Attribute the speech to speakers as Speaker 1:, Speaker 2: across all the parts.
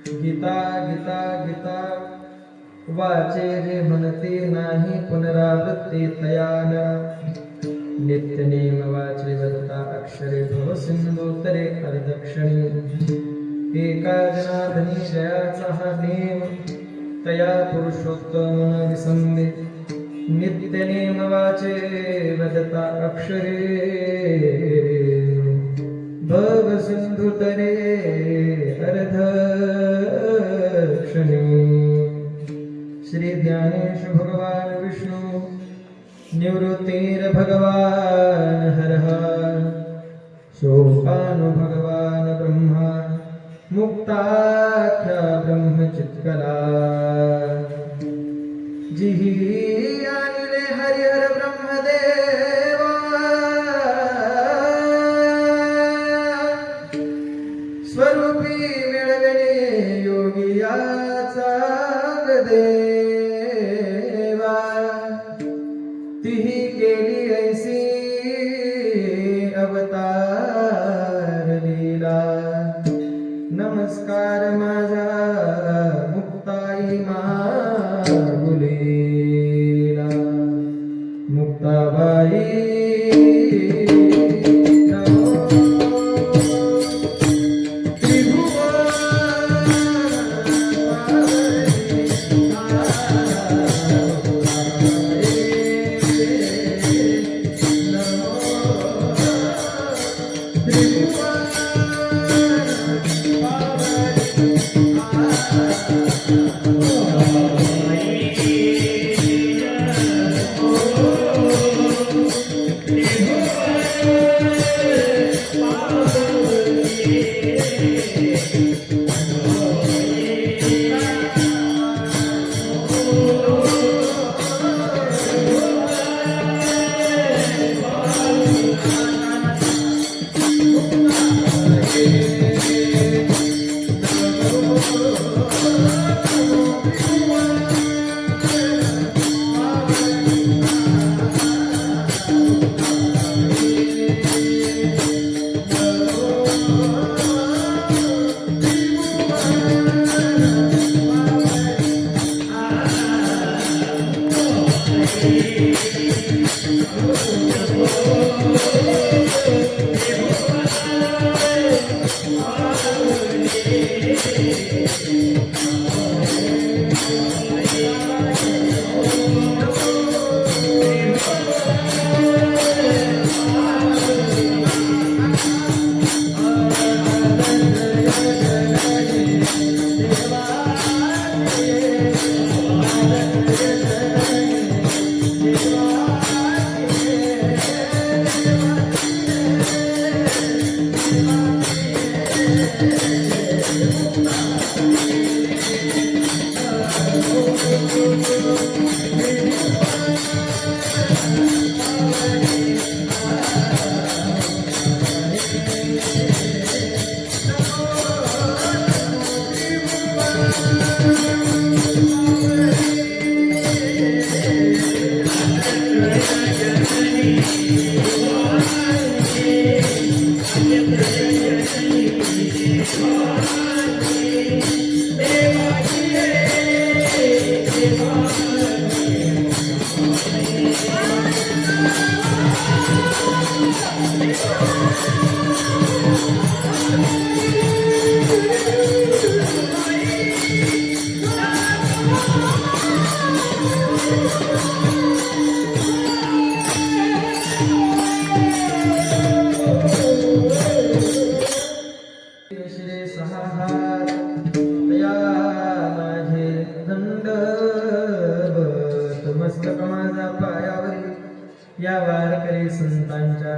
Speaker 1: गीता गीता गीता वाचे जे म्हणते नाही पुनरावृत्ती तयान नित्य नेम वाचे वदता अक्षरे भव सिंधू तरे अर्धक्षणी एका जनार्दनी जयाचा हा नेम तया पुरुषोत्तम विसंदे नित्य नेम वाचे वदता अक्षरे भव सिंधू तरे अर्धक्षणी श्री ज्ञानेश भगवान विष्णु निवृत्तिर भगवान हरः सोपानो भगवान ब्रह्मा मुक्ताख्या ब्रह्मचित्कला जिहि आणिले हरिहर ब्रह्मदेवा स्वरूपी मिळविणे योगियाचा देवा तिही केली ऐसी अवतार लीला नमस्कार माझा मुक्ताई मागुलीला मुक्ताबाई या वारकरी संतांच्या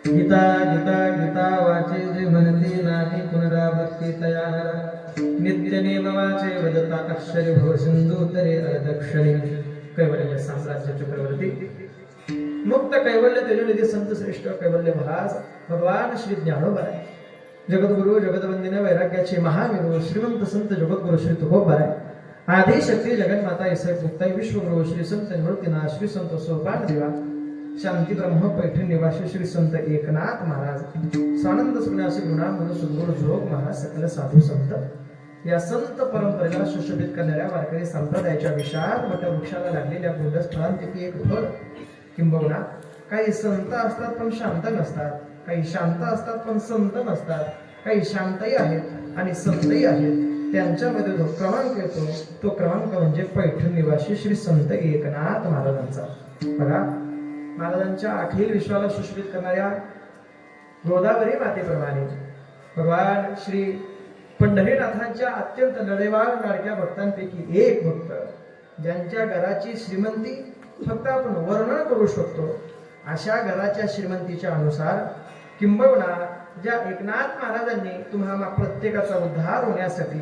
Speaker 1: गीता गीता गीता वाचे जे म्हणते नाही पुनरावृत्ती तयार नित्य नेम वाचे वदता अक्षरी भव सिंधू तरे अर्धक्षणी कैवल्य साम्राज्य चक्रवर्ती मुक्त कैवल्य तेजोनिधी संत श्रेष्ठ कैवल्य महाराज भगवान श्री ज्ञानोबा जगद्गुरु जगदवंदिने वैराग्याचे महामेरू श्रीमंत संत जगद्गुरु श्री तुकोबाराय आदि शक्ती जगन्माता इसै मुक्ताई विश्वगुरु श्री संत निवृत्तीनाथ श्री संत सोपान देवा शांती ब्रह्म पैठण निवासी श्री संत एकनाथ महाराज स्वानंद सुन्यासी गुणा म्हणून सुदूर जोग महाराज सकल साधू संत या संत परंपरेला सुशोभित करणाऱ्या वारकरी संप्रदायाच्या विशाल मोठ्या वृक्षाला लागलेल्या बुंडस्थळांपैकी एक फळ किंबहुना काही संत असतात पण शांत नसतात, काही शांत असतात पण संत नसतात, काही शांतही आहेत आणि संतही आहेत, त्यांच्यामध्ये जो क्रमांक येतो तो क्रमांक म्हणजे पैठण निवासी श्री संत एकनाथ महाराजांचा. बघा, महाराजांच्या अखिल विश्वाला सुशोभित करणाऱ्या गोदावरी मातेप्रमाणे भगवान श्री पंढरीनाथांच्या अत्यंत नडेवाळ लाडक्या भक्तांपैकी एक भक्त ज्यांच्या घराची श्रीमंती फक्त आपण वर्णन करू शकतो अशा घराच्या श्रीमंतीच्या अनुसार किंबहुना ज्या एकनाथ महाराजांनी तुम्हाला प्रत्येकाचा उद्धार होण्यासाठी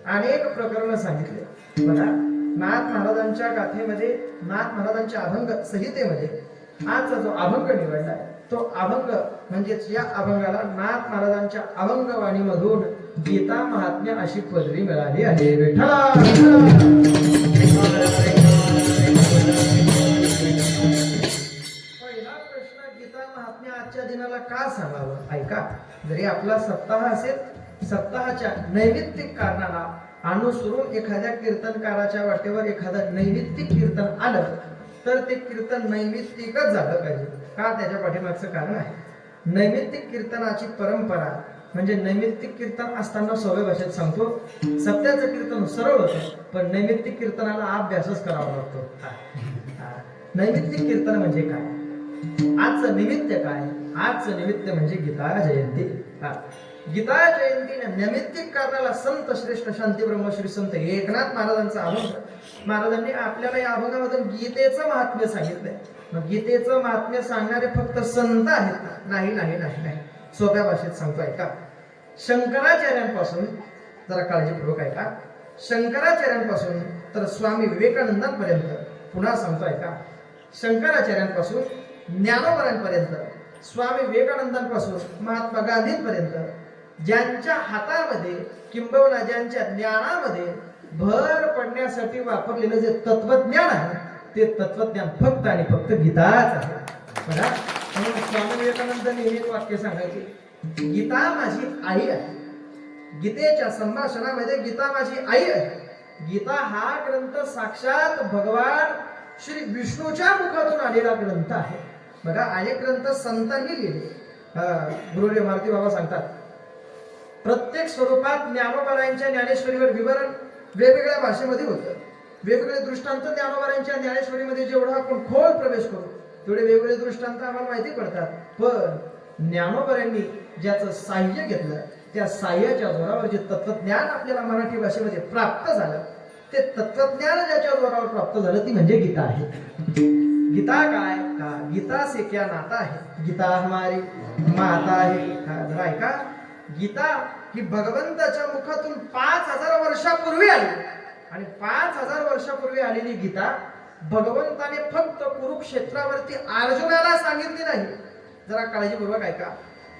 Speaker 1: अनेक प्रकरण सांगितले. बघा, नाथ महाराजांच्या गाथेमध्ये, नाथ महाराजांच्या अभंग संहितेमध्ये आजचा जो अभंग निवडलाय तो अभंग म्हणजेच या अभंगाला नाथ महाराजांच्या अभंगवाणीमधून गीता महात्म्य अशी पदवी मिळाली आहे. विठ्ठला पहिला प्रश्न, गीता महात्म्य आजच्या दिनाला का सांगावं? ऐका, जरी आपला सप्ताह असेल, सप्ताहाच्या नैमित्तिक कारणाला अनुसरून एखाद्या कीर्तनकाराच्या वाटेवर एखादं नैमित्तिक कीर्तन आलं तर ते कीर्तन नैमित्तिकच झालं पाहिजे. का? त्याच्या पाठीमागचं कारण आहे. नैमित्तिक कीर्तनाची परंपरा म्हणजे नैमित्तिक कीर्तन असताना सोप्या भाषेत सांगतो, सत्याचं कीर्तन सरळ होतं पण नैमित्तिक कीर्तनाला अभ्यासच करावा लागतो. नैमित्तिक कीर्तन म्हणजे काय? आजचं निमित्त काय? आजचं निमित्त म्हणजे गीता जयंती. गीता जयंतीने नैमित्तिक कारणाला संत श्रेष्ठ शांती ब्रह्म श्री संत एकनाथ महाराजांचा अभंग, महाराजांनी आपल्याला या अभंगामधून गीतेचं महात्म्य सांगितलंय. मग गीतेचं महात्म्य सांगणारे फक्त संत आहेत का? नाही नाही नाही नाही. सोप्या भाषेत सांगतो ऐका, शंकराचार्यांपासून, जरा काळजीपूर्वक ऐका, शंकराचार्यांपासून तर स्वामी विवेकानंदांपर्यंत, पुन्हा सांगतो ऐका, शंकराचार्यांपासून ज्ञानोबरांपर्यंत, स्वामी विवेकानंदांपासून महात्मा गांधींपर्यंत ज्यांच्या हातामध्ये किंबहुना ज्यांच्या ज्ञानामध्ये भर पडण्यासाठी वापरलेलं जे तत्वज्ञान आहे ते तत्वज्ञान फक्त आणि फक्त गीताच आहे. बघा, म्हणून स्वामी विवेकानंदांनी एक वाक्य सांगायचे, गीता माझी आई आहे. गीतेच्या संभाषणामध्ये गीता माझी आई आहे. गीता हा ग्रंथ साक्षात भगवान श्री विष्णूच्या मुखातून आलेला ग्रंथ आहे. बघा, अनेक ग्रंथ संतांनी लिहिले. गुरुदेव मारुती बाबा सांगतात, प्रत्येक स्वरूपात ज्ञानोबारायांच्या ज्ञानेश्वरीवर विवरण वेगवेगळ्या भाषेमध्ये होतं. वेगवेगळे दृष्टांत ज्ञानोबारायांच्या ज्ञानेश्वरीमध्ये जेवढा आपण खोल प्रवेश करू तेवढे वेगवेगळे दृष्टांत आम्हाला माहिती पडतात. पण ज्ञानोबारायांनी ज्याचं साह्य घेतलं त्या साह्याच्या जोरावर जे तत्वज्ञान आपल्याला मराठी भाषेमध्ये प्राप्त झालं ते तत्वज्ञान ज्याच्या जोरावर प्राप्त झालं ती म्हणजे गीता आहे. गीता काय? का गीता से क्या नाता है, गीता हमारी माता है. जरा ऐका, गीता ही भगवंताच्या मुखातून 5000 वर्षापूर्वी आली आणि 5000 वर्षापूर्वी आलेली गीता भगवंताने फक्त कुरुक्षेत्रावरती अर्जुनाला सांगितली नाही. जरा काळजीपूर्वक ऐका,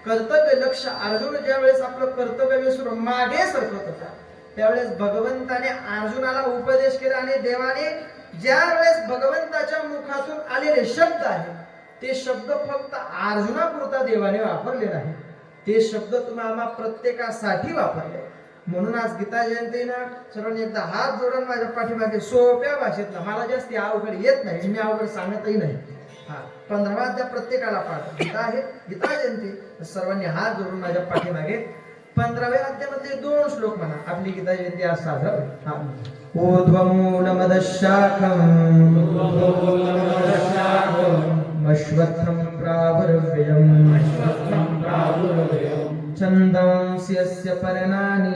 Speaker 1: कर्तव्य लक्ष अर्जुन ज्या वेळेस आपलं कर्तव्य विसरून मागे सरकत होता त्यावेळेस भगवंताने अर्जुनाला उपदेश केला आणि देवाने ज्या वेळेस भगवंताच्या मुखातून आलेले शब्द आहेत ते शब्द फक्त अर्जुनापुरता देवाने वापरले नाही, ते शब्द तुम्हाला प्रत्येकासाठी वापरले. म्हणून आज गीता जयंतीनं सर्वांनी एकदा हात जोडून माझ्या पाठीमागे सोप्या भाषेत, मला जास्ती अवघड येत नाही, मी अवघड सांगतही नाही. 15वा अध्याय प्रत्येकाला पाठ गीता आहे. गीता जयंती सर्वांनी हात जोडून माझ्या पाठीमागे 15व्या अध्यायामधले 2 श्लोक म्हणा. आपली गीता जयंती आज साजरा होईल. ऊर्ध्वमूलमदशाखम् अश्वत्थं प्रावुर्व्ययम् छन्दंसि यस्य पर्णानि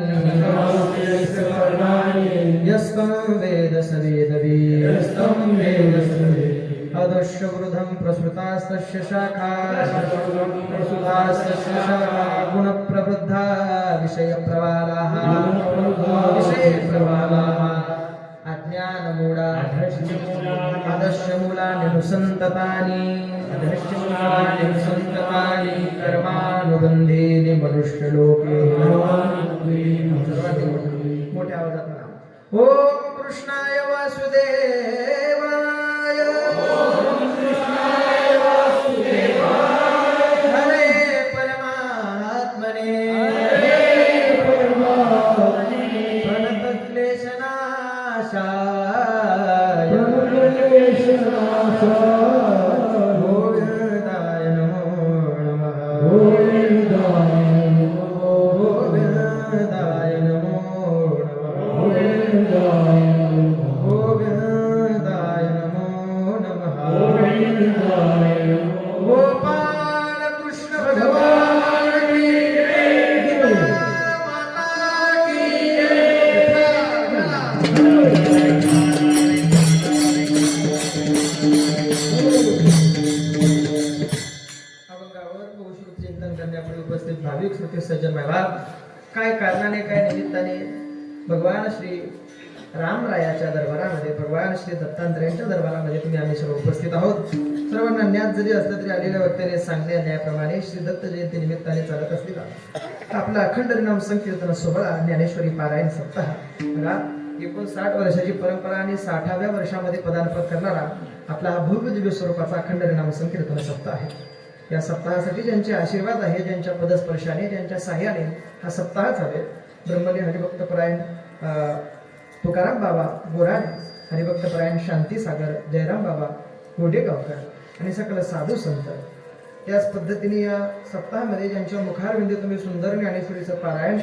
Speaker 1: यस्तं वेद स वेदवित् अदर्शवृद्धं प्रसृतास्तस्य शाखाः गुणप्रवृद्धा विषयप्रवालाः अज्ञानमूढा अदर्शमूलानि नुसन्ततानि कर्मानुबन्धीनि मनुष्यलोके. मोठ्या आवाजात म्हणा, ओम कृष्णाय वासुदेवाय. ओम कृष्णाय काय कारणाने काय निमित्ताने भगवान श्री रामरायाच्या दरबारामध्ये, भगवान श्री दत्तात्रयांच्या दरबारामध्ये तुम्ही आम्ही सर्व उपस्थित आहोत. सर्वांना ज्ञात जरी असलं तरी आलेल्या वक्त्याने सांगण्या न्यायाप्रमाणे श्री दत्त जयंती निमित्ताने चालत असलेला आपला अखंड नाम संकीर्तन सोहळा ज्ञानेश्वरी पारायण सप्ताह बघा 59 वर्षाची परंपरा आणि 60व्या वर्षामध्ये पदार्पण करणारा आपला हा भव्य दिव्य स्वरूपाचा अखंड नाम संकीर्तन सप्ताह आहे. या सप्ताहासाठी ज्यांचे आशीर्वाद आहे, ज्यांच्या पदस्पर्शाने, ज्यांच्या सहाय्याने हा सप्ताह चालेल. ब्रह्मली हरिभक्तपरायण तुकाराम बाबा गोराड, हरिभक्तपरायण शांतीसागर जयराम बाबा गोडेगावकर आणि सकल साधू संत. त्याच पद्धतीने या सप्ताहामध्ये ज्यांच्या मुखारविंदे तुम्ही सुंदर ज्ञानेश्वरीचं पारायण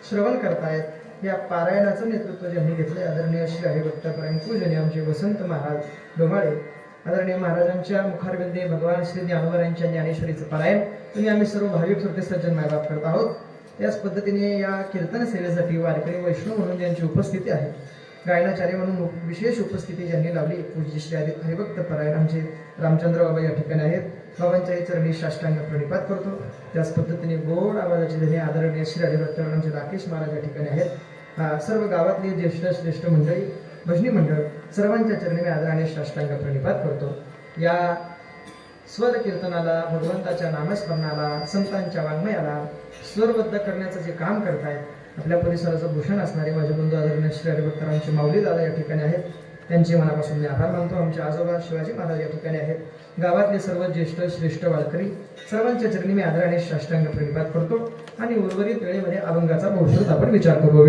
Speaker 1: श्रवण करतायत, या पारायणाचं नेतृत्व ज्यांनी घेतले आदरणीय श्री हरिभक्तपरायण पूजनीय आमचे वसंत महाराज डोमाळे, आदरणीय महाराजांच्या मुखारविंदे भगवान श्री ज्ञानोबरायांच्या ज्ञानेश्वरीचं पारायण तुम्ही आम्ही सर्व भाविक श्रोते सज्जन मायबाप करत आहोत. त्याच पद्धतीने या कीर्तन सेवेसाठी वारकरी वैष्णव म्हणून ज्यांची उपस्थिती आहे, गायनाचार्य म्हणून विशेष उपस्थिती ज्यांनी लावली, पूज्य श्री हरिभक्तपरायण आमचे रामचंद्र बाबा या ठिकाणी आहेत. बाबांच्याही चरणी साष्टांग प्रणिपात करतो. त्याच पद्धतीने गोड आवाजाचे धनी आदरणीय श्री हरिभक्तपरायण राकेश महाराज या ठिकाणी आहेत. सर्व गावातली ज्येष्ठ श्रेष्ठ मंडळी, भजनी मंडळ सर्वांच्या चरणी मी आदराने साष्टांग प्रणिपात करतो. या स्वर कीर्तनाला, भगवंताच्या नामस्मरणाला, संतांच्या वाङ्मयाला स्वरबद्ध करण्याचं जे काम करतायत आपल्या परिसराचं भूषण असणारे माझे बंधू आदरणीय श्री हरिभक्तरावांचे माऊली दादा या ठिकाणी आहेत. त्यांचे मनापासून मी आभार मानतो. आमचे आजोबा शिवाजी महाराज या ठिकाणी आहेत. गावातले सर्व ज्येष्ठ श्रेष्ठ वारकरी सर्वांच्या चरणी मी आदराने साष्टांग प्रणिपात करतो आणि उर्वरित वेळेमध्ये अभंगाचा बहुश्रुत आपण विचार करू.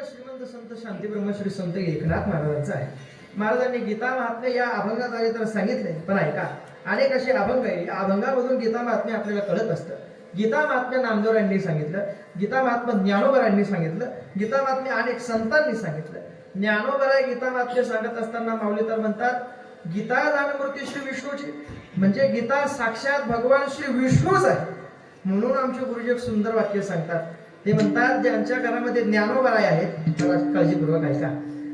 Speaker 1: श्रीमंत संत शांती ब्रह्मश्री संत एकनाथ महाराजांचा आहे. महाराजांनी गीता महात्म्य या अभंगाद्वारे तर सांगितले, पण ऐका अनेक असे अभंग आहे. या अभंगामधून गीता महात्म्य आपल्याला कळत असतं. गीता महात्म्य नामदेवरांनी सांगितलं, गीता महात्म्य ज्ञानोबरांनी सांगितलं, गीता महात्म्य अनेक संतांनी सांगितलं. ज्ञानोबराय गीता महात्म्य सांगत असताना माऊली तर म्हणतात, गीता दानमूर्ती श्री विष्णूची, म्हणजे गीता साक्षात भगवान श्री विष्णूच आहे. म्हणून आमचे गुरुजी एक सुंदर वाक्य सांगतात. ते म्हणतात, ज्यांच्या घरामध्ये ज्ञानोबराय आहेत, काळजीपूर्वक ऐका,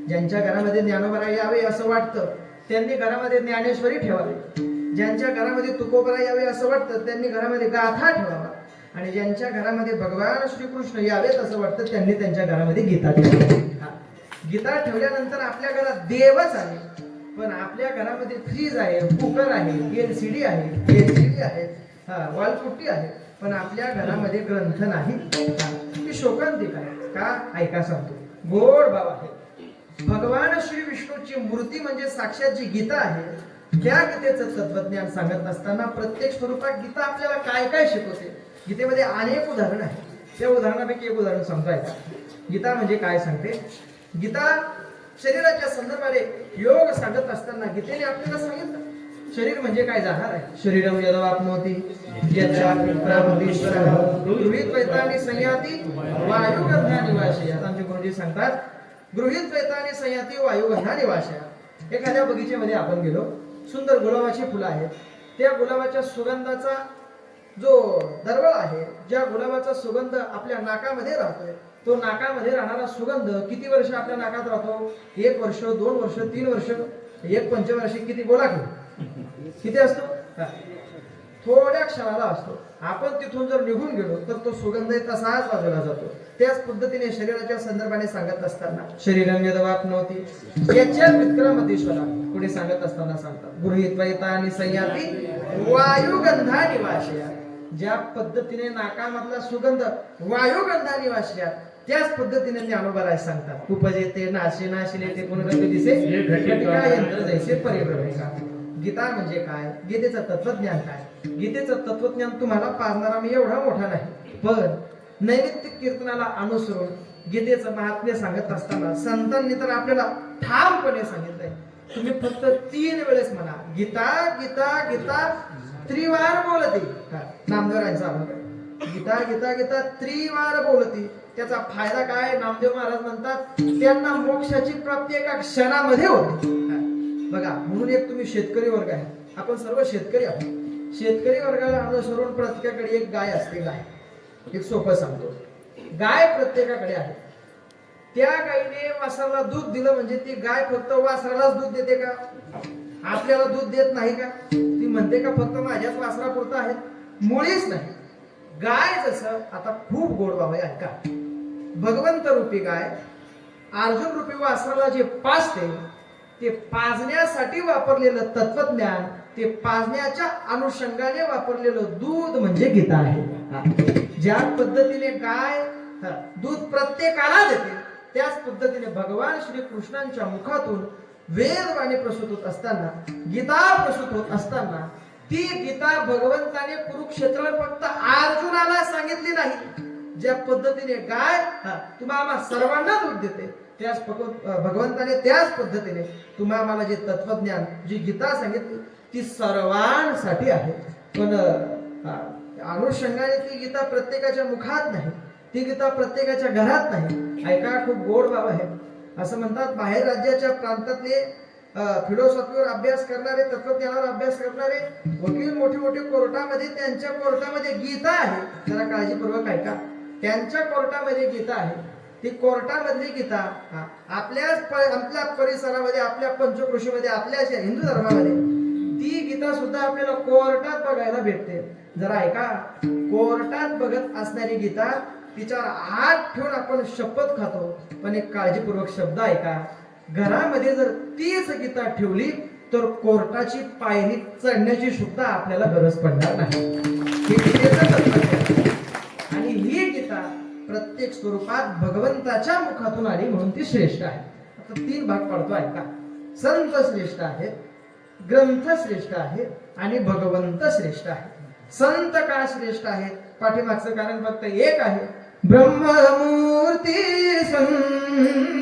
Speaker 1: ज्यांच्या घरामध्ये ज्ञानोबराय यावे असं वाटतं त्यांनी घरामध्ये ज्ञानेश्वरी ठेवावी. ज्यांच्या घरामध्ये तुकोबराय यावे असं वाटतं त्यांनी घरामध्ये गाथा ठेवावा. आणि ज्यांच्या घरामध्ये भगवान श्रीकृष्ण यावेत असं वाटतं त्यांनी त्यांच्या घरामध्ये गीता ठेवावी. गीता ठेवल्यानंतर आपल्या घरात देवच आहे, पण आपल्या घरामध्ये फ्रीज आहे, कुकर आहे, एलसीडी आहे, एलसीडी आहे, वालपुट्टी आहे, पण आपल्या घरामध्ये ग्रंथ नाही. ती शोकांतिक आहे का? ऐका सांगतो. गोड बाब आहे. भगवान श्री विष्णूची मूर्ती म्हणजे साक्षात जी गीता आहे, त्या गीतेचं तत्वज्ञान सांगत असताना प्रत्येक स्वरूपात गीता आपल्याला काय काय शिकवते. गीतेमध्ये अनेक उदाहरण आहेत. त्या उदाहरणापैकी एक उदाहरण सांगतो ऐका. गीता म्हणजे काय सांगते? गीता शरीराच्या संदर्भाने योग सांगत असताना गीतेने आपल्याला सांगितलं, शरीर म्हणजे काय जाणार आहे. शरीरम यदवाप्नोति गृहीत्वैतानि संयाति वायुगंधानि वाशयात्. आमचे गुरुजी सांगतात, गृहीत्वैतानि संयाति वायुगंधानि वाशयात्. एखाद्या बगीचेमध्ये आपण गेलो, सुंदर गुलाबाची फुलं आहेत. त्या गुलाबाच्या सुगंधाचा जो दरवळ आहे, ज्या गुलाबाचा सुगंध आपल्या नाकामध्ये राहतोय, तो नाकामध्ये राहणारा सुगंध किती वर्ष आपल्या नाकात राहतो? 1 वर्ष, 2 वर्ष, 3 वर्ष, 1 पंचवार्षिक किती बोला किती असतो? थोड्या क्षणाला असतो. आपण तिथून जर निघून गेलो तर तो सुगंध तसाच बाजूला जातो. त्याच पद्धतीने शरीराच्या संदर्भाने सांगत असताना शरीरम यदवाप्नोति याच्या विक्रमतीश्वरा पुढे सांगत असताना सांगतात, गृहीत्वैतानि संयाति वायुगंधानि वाशयात्. ज्या पद्धतीने नाकामधला सुगंध वायुगंधानि वाशयात्, त्याच पद्धतीने ज्ञानोबराय सांगतात, उपजेते नाशे नाशिले ते पुनरपि दिसे घटिका यंत्र जैसे परिभ्रमेका. गीता म्हणजे काय? गीतेचं तत्वज्ञान काय? गीतेचं तत्वज्ञान तुम्हाला पाजणारा मी एवढा मोठा नाही, पण नैमित्तिक कीर्तनाला अनुसरून गीतेचं महात्म्य सांगत असताना संतांनी तर आपल्याला ठामपणे सांगितलंय, तुम्ही फक्त 3 वेळेस म्हणा, गीता गीता गीता त्रिवार बोलती. नामदेवरायांचा अभंग, गीता गीता गीता त्रिवार बोलती. त्याचा फायदा काय? नामदेव महाराज म्हणतात, त्यांना मोक्षाची प्राप्ती एका क्षणामध्ये होते. बघा, म्हणून एक तुम्ही शेतकरी वर्ग आहे, आपण सर्व शेतकरी आहोत. शेतकरी वर्गाला अनुसरून प्रत्येकाकडे एक गाय असते. गाय एक सोपं सांगतो, गाय प्रत्येकाकडे आहे. त्या गाईने वासराला दूध दिलं म्हणजे ती गाय फक्त वासरालाच दूध देते का? आपल्याला दूध देत नाही का? ती म्हणते का फक्त माझ्याच वासरापुरतं आहे? मुळीच नाही. गाय जसं आता खूप गोड भाव आहे ऐका. भगवंत रूपी गाय अर्जुन रूपी वासराला जे पाजते ते पाजण्यासाठी वापरलेलं तत्वज्ञान, ते पाजण्याच्या अनुषंगाने वापरलेलं दूध म्हणजे गीता आहे. ज्या पद्धतीने गाय दूध प्रत्येकाला देते त्याच पद्धतीने भगवान श्री कृष्णांच्या मुखातून वेदवाणी प्रसूत होत असताना, गीता प्रसूत होत असताना, ती गीता भगवंताने कुरुक्षेत्रात फक्त अर्जुनाला सांगितली नाही. ज्या पद्धतीने गाय तुम्हाला सर्वांना दूध देते त्याच भगवंताने त्याच पद्धतीने तुम्हा आम्हाला जे तत्वज्ञान, जी गीता सांगितली ती सर्वांसाठी आहे. पण अनुषंगाने ती गीता प्रत्येकाच्या मुखात नाही, ती गीता प्रत्येकाच्या घरात नाही. ऐका, खूप गोड भाव आहे. असं म्हणतात बाहेर राज्याच्या प्रांतातले फिलॉसॉफीवर अभ्यास करणारे, तत्वज्ञानावर अभ्यास करणारे वकील मोठे मोठे कोर्टामध्ये, त्यांच्या कोर्टामध्ये गीता आहे. जरा काळजीपूर्वक ऐका. त्यांच्या कोर्टामध्ये गीता आहे. ती कोर्टामधली गीता आपल्या परिसरामध्ये, आपल्या पंचकृषीमध्ये, आपल्या हिंदू धर्मामध्ये ती गीता सुद्धा आपल्याला कोर्टात बघायला भेटते. जरा ऐका, कोर्टात बघत असणारी गीता तिच्यावर हात ठेवून आपण शपथ खातो. पण एक काळजीपूर्वक शब्द ऐका, घरामध्ये जर तीच गीता ठेवली तर कोर्टाची पायरी चढण्याची सुद्धा आपल्याला गरज पडणार नाही. आणि ही गीता प्रत्येक स्वरूपात भगवंताच्या मुखातून आली म्हणून ती श्रेष्ठ आहे. आता 3 भाग पडतो ऐका. संत श्रेष्ठ आहेत, ग्रंथ श्रेष्ठ आहे आणि भगवंत श्रेष्ठ आहे. संत का श्रेष्ठ आहेत? पाठीमागचं कारण फक्त एक आहे. ब्रह्ममूर्ती संत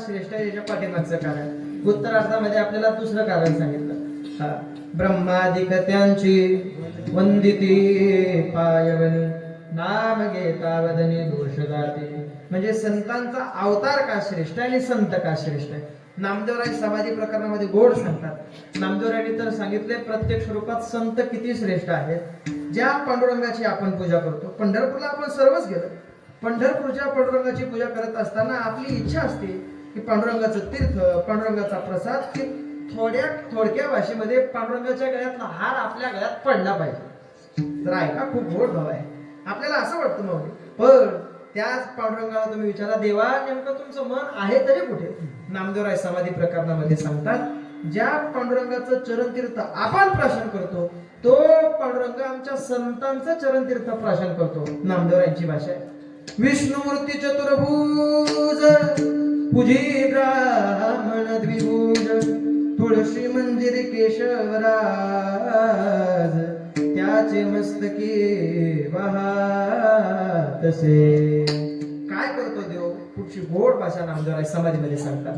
Speaker 1: श्रेष्ठ याच्या पाठीमागचं कारण उत्तरार्थामध्ये आपल्याला दुसरं कारण सांगितलं. ब्रह्मादिक त्यांची वंदिती पायवनी नाम घेता वदनी दोष जाते. म्हणजे संतांचा अवतार का श्रेष्ठ आणि संत का श्रेष्ठ आहे? नामदेवराय समाधी प्रकरणामध्ये गोड सांगतात. नामदेवरायांनी तर सांगितले प्रत्येक स्वरूपात संत किती श्रेष्ठ आहेत. ज्या पांडुरंगाची आपण पूजा करतो, पंढरपूरला आपण सर्वच गेलो, पंढरपूरच्या पांडुरंगाची पूजा करत असताना आपली इच्छा असते की पांडुरंगाचं तीर्थ, पांडुरंगाचा प्रसाद, की थोडक्या भाषेमध्ये पांडुरंगाच्या गळ्यातला हार आपल्या गळ्यात पडला पाहिजे. तर ऐका, खूप गोड भाव आहे. आपल्याला असं वाटतं मग, पण त्याच पांडुरंगाला तुम्ही विचारा, देवा नेमकं तुमचं मन आहे तरी कुठे? नामदेवराय समाधी प्रकरणामध्ये सांगतात, ज्या पांडुरंगाचं चरणतीर्थ आपण प्राशन करतो तो पांडुरंग आमच्या संतांचं चरणतीर्थ प्राशन करतो. नामदेवरायांची भाषा आहे. विष्णुमूर्ती चतुर्भुज पूजी ब्राह्मण द्विभुज तुळशी मंदिर केशवराज त्याचे मस्तकी वाहतसे. काय करतो देव? पुढची गोड भाषा नामदेवराय समाधीमध्ये सांगतात.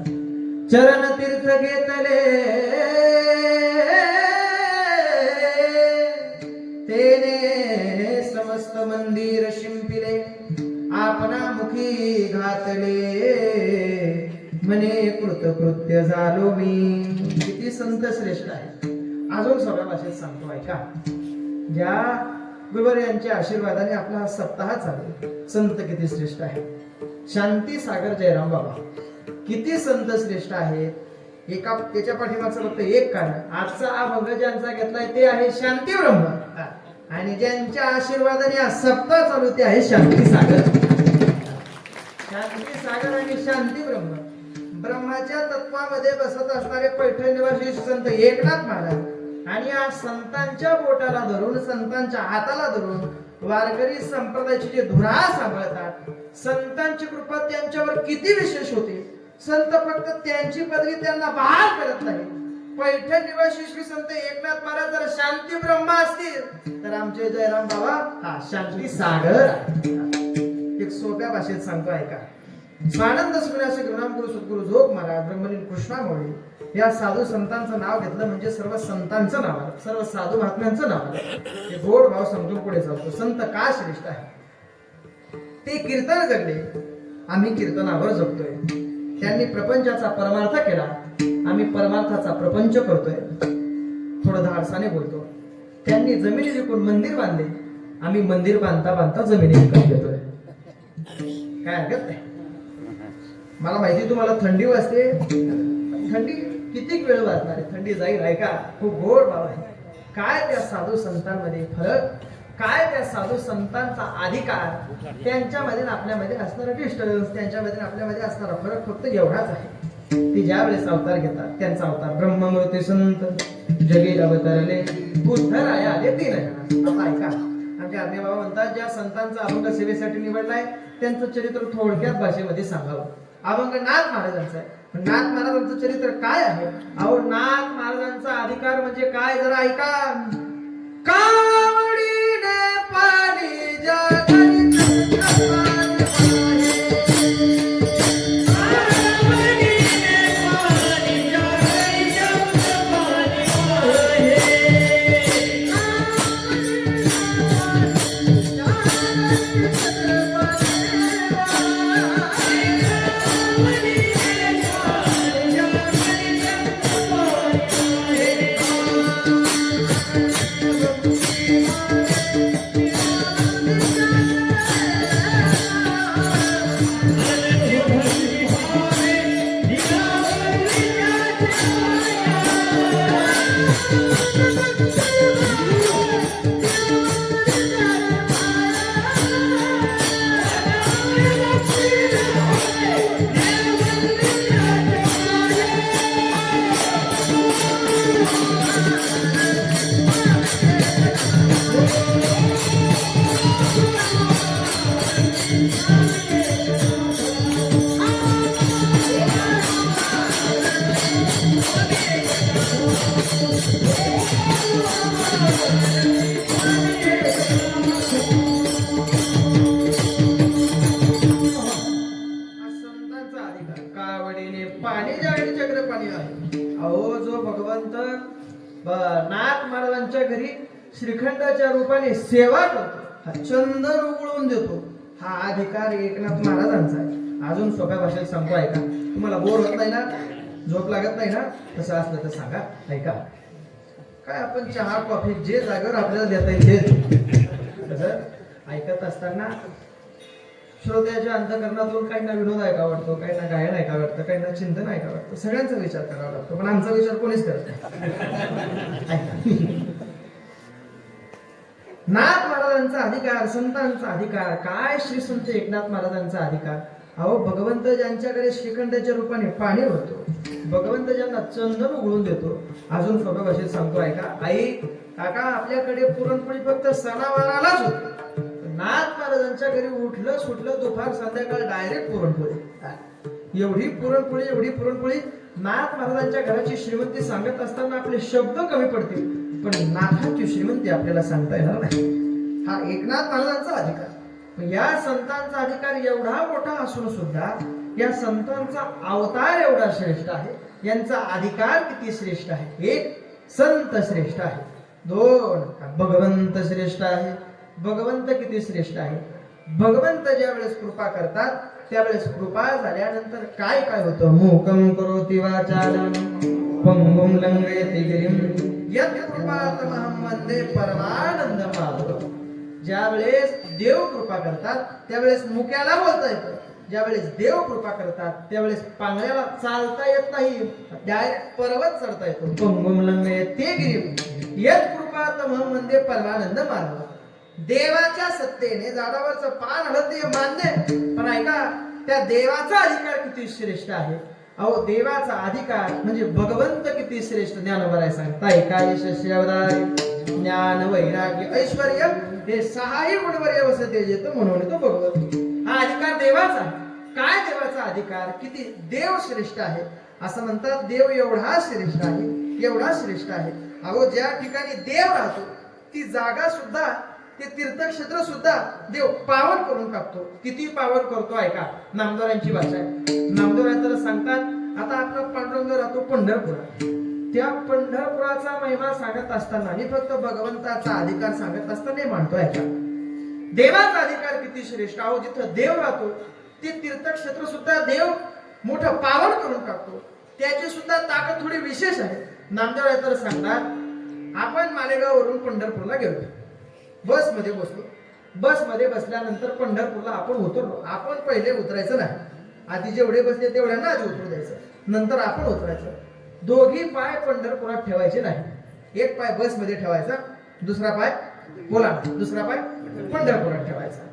Speaker 1: चरण तीर्थ घेतले तेने समस्त मंदिर शिंपिले आपणा मुखी घातले म्हणे कृतकृत्य झालो मी. किती संत श्रेष्ठ आहे. अजून सोप्या भाषेत सांगतो ऐका. ज्या गुरुवर यांच्या आशीर्वादाने आपला हा सप्ताह चालू. संत किती श्रेष्ठ आहे. शांती सागर जयराम बाबा किती संत श्रेष्ठ आहेत. एका त्याच्या पाठीमागचं फक्त एक कारण. आजचा अभंग ज्यांचा घेतलाय ते आहे शांती ब्रह्म, आणि ज्यांच्या आशीर्वादाने हा सप्ताह चालू ते आहे शांती सागर. शांती सागर आणि शांती ब्रह्म. ब्रह्माच्या तत्वामध्ये बसत असणारे पैठण निवासी संत एकनाथ महाराज आणि या संतांच्या बोटाला धरून, संतांच्या हाताला धरून वारकरी संप्रदायाची जे धुरा सांभाळतात. संतांची कृपा त्यांच्यावर किती विशेष होते. संत फक्त त्यांची पदवी त्यांना बहाल करत नाही. पैठण निवासी श्री संत एकनाथ महाराज जर शांती ब्रह्म असतील तर आमचे जयराम बाबा हा शांती सागर. एक सोप्या भाषेत सांगतो ऐका. स्वानंद सुखनाचे गुरुनाम गुरु सद्गुरु जोग महाराज ब्रह्मलीन कृष्णामौली या साधू संतांचं नाव घेतलं म्हणजे सर्व संतांचं नाव आलं, सर्व साधू महात्म्यांचं नाव आलं. हे गोड भाव समजून पुढे चालतो. संत का श्रेष्ठ आहे. ते कीर्तन जगले, आम्ही कीर्तनावर जगतोय. त्यांनी प्रपंचाचा परमार्थ केला, आम्ही परमार्थाचा प्रपंच करतोय. थोडं धाडसाने बोलतो. त्यांनी जमिनी विकून मंदिर बांधले, आम्ही मंदिर बांधता बांधता जमिनी विकत घेतोय. काय हरकत नाही. मला माहिती तुम्हाला थंडी वाजते. थंडी किती वेळ वाजणार आहे. थंडी जाईल ऐका. खूप गोड भाव आहे. काय त्या साधू संतांमध्ये फरक, काय त्या साधू संतांचा अधिकार, त्यांच्यामध्ये आपल्यामध्ये असणारा डिस्टन्स, त्यांच्यामध्ये आपल्यामध्ये असणारा फरक फक्त एवढाच आहे. ते ज्या वेळेस अवतार घेतात त्यांचा अवतार ब्रह्ममूर्ती संत जगी अवतरले बुद्धराया आले तीन. आता ऐका. आमचे आज्ञा बाबा म्हणतात ज्या संतांचा अभंग सेवेसाठी निवडलाय त्यांचं चरित्र थोडक्यात भाषेमध्ये सांगावं. अभंग नाथ महाराजांचा आहे. नाथ महाराजांचं चरित्र काय आहे. अहो नाथ महाराजांचा अधिकार म्हणजे काय जरा ऐका. कावडीने पाणी जगरी नाथ महाराजांच्या घरी श्रीखंडाच्या रूपाने सेवा करतो, चंदन उघडून देतो, हा अधिकार एकनाथ महाराजांचा आहे. अजून सोप्या भाषेत सांगतो ऐका. तुम्हाला बोर होत नाही ना, झोप लागत नाही ना, तसं असलं तर सांगा ऐका. काय आपण चहा कॉफी जे जागेवर आपल्याला देता येईल तसं ऐकत असताना श्रोत्याच्या अंतःकरणातून काही ना विनोद ऐका वाटतो, काही ना गायन ऐका वाटतं, काही ना चिंतन ऐका वाटतं. सगळ्यांचा विचार करावा लागतो, पण आमचा विचार कोणीच करत नाही. नाथ महाराजांचा अधिकार, संतांचा अधिकार काय. श्री संत एकनाथ महाराजांचा अधिकार. अहो भगवंत ज्यांच्याकडे श्रीखंडाच्या रूपाने पाणी भरतो, भगवंत ज्यांना चंदन उघडून देतो. अजून सोप्या भाषेत सांगतो ऐका. आई काका आपल्याकडे पुरणपोळी फक्त सणावारालाच होती. नाथ महाराजांच्या घरी उठलं सुटलं दुपार संध्याकाळ डायरेक्ट पुरणपोळी. एवढी पुरणपोळी, एवढी पुरणपोळी. नाथ महाराजांच्या घराची श्रीमंती सांगत असताना आपले शब्द कमी पडतील, पण नाथांची श्रीमंती आपल्याला सांगता येणार नाही. हा एकनाथ महाराजांचा अधिकार. या संतांचा अधिकार एवढा मोठा असून सुद्धा या संतांचा अवतार एवढा श्रेष्ठ आहे. यांचा अधिकार किती श्रेष्ठ आहे. एक संत श्रेष्ठ आहे, दोन भगवंत श्रेष्ठ आहे. भगवंत किती श्रेष्ठ आहे. भगवंत ज्या वेळेस कृपा करतात त्यावेळेस कृपा झाल्यानंतर काय काय होतं? मूकं करोति वाचालं पंगुं लंघयति गिरिं यत् कृपातमहं वन्दे परमानंद माधवम्. ज्यावेळेस देव कृपा करतात त्यावेळेस मुक्याला बोलता येतं, ज्यावेळेस देव कृपा करतात त्यावेळेस पांगळ्याला चालता येत नाही, डायरेक्ट पर्वत चढता येतो. पंगुं लंघयति गिरिं यत् कृपातमहं वन्दे परमानंद माधवम्. देवाच्या सत्तेने झाडावरचं पान हलत ते मान्य, पण ऐका त्या देवाचा अधिकार किती श्रेष्ठ आहे. अहो देवाचा अधिकार म्हणजे भगवंत किती श्रेष्ठ. ज्ञानोबराय सांगताय काय शस्यवदारी ज्ञान वैराग्य ऐश्वर्य हे सहाही गुणवर्य वसते येतो म्हणून तो भगवंत. हा अधिकार देवाचा. काय देवाचा अधिकार? किती देव श्रेष्ठ आहे असं म्हणतात. देव एवढा श्रेष्ठ आहे, एवढा श्रेष्ठ आहे. अहो ज्या ठिकाणी देव राहतो ती जागा सुद्धा, ते तीर्थक्षेत्र सुद्धा देव पावन करून टाकतो. किती पावन करतो ऐका. नामदेवांची भाषा आहे. नामदेव तर सांगतात आता आपला पांडुरंग राहतो पंढरपुरात. त्या पंढरपुराचा महिमा सांगत असताना आणि फक्त भगवंताचा अधिकार सांगत असताना मानतो ऐका. देवाचा अधिकार किती श्रेष्ठ. अहो जिथं देव राहतो ते तीर्थक्षेत्र सुद्धा देव मोठं पावन करून टाकतो. त्याची सुद्धा ताकद थोडी विशेष आहे. नामदेव तर सांगतात आपण मालेगाववरून पंढरपूरला गेलो, बस मध्ये बसलो. बस मध्ये बसल्यानंतर पंढरपूरला आपण उतरलो. आपण पहिले उतरायचं नाही, आधी जेवढे बसले तेवढ्यांना आधी उतरू द्यायचं, नंतर आपण उतरायचं. दोघी पाय पंढरपुरात ठेवायचे नाही. एक पाय बस मध्ये ठेवायचा, दुसरा पाय पोलाद, दुसरा पाय पंढरपुरात ठेवायचा.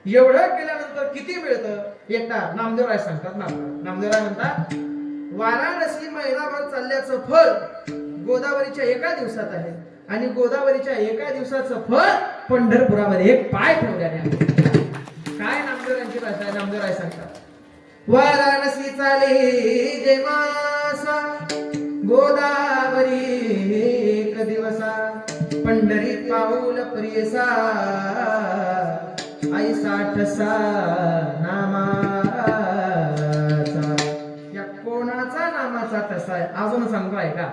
Speaker 1: एवढं केल्यानंतर किती मिळतं? एकदा नामदेवराय सांगतात. नामदेवराय म्हणतात वाराणसी महिनाभर चालल्याचं फळ गोदावरीच्या एका दिवसात आहे आणि गोदावरीच्या एका दिवसाचं फळ पंढरपुरामध्ये एक पाय ठेवल्याने आहे. काय नामदेवरांची भाषा आहे. नामदेवराय सांगतात वाराणसी चाले जे मासा गोदावरी एक दिवसा पंढरी पाऊल प्रियसा आई साठसा नामाचा. या कोणाचा नामाचा ठसा आहे अजून सांगतोय का.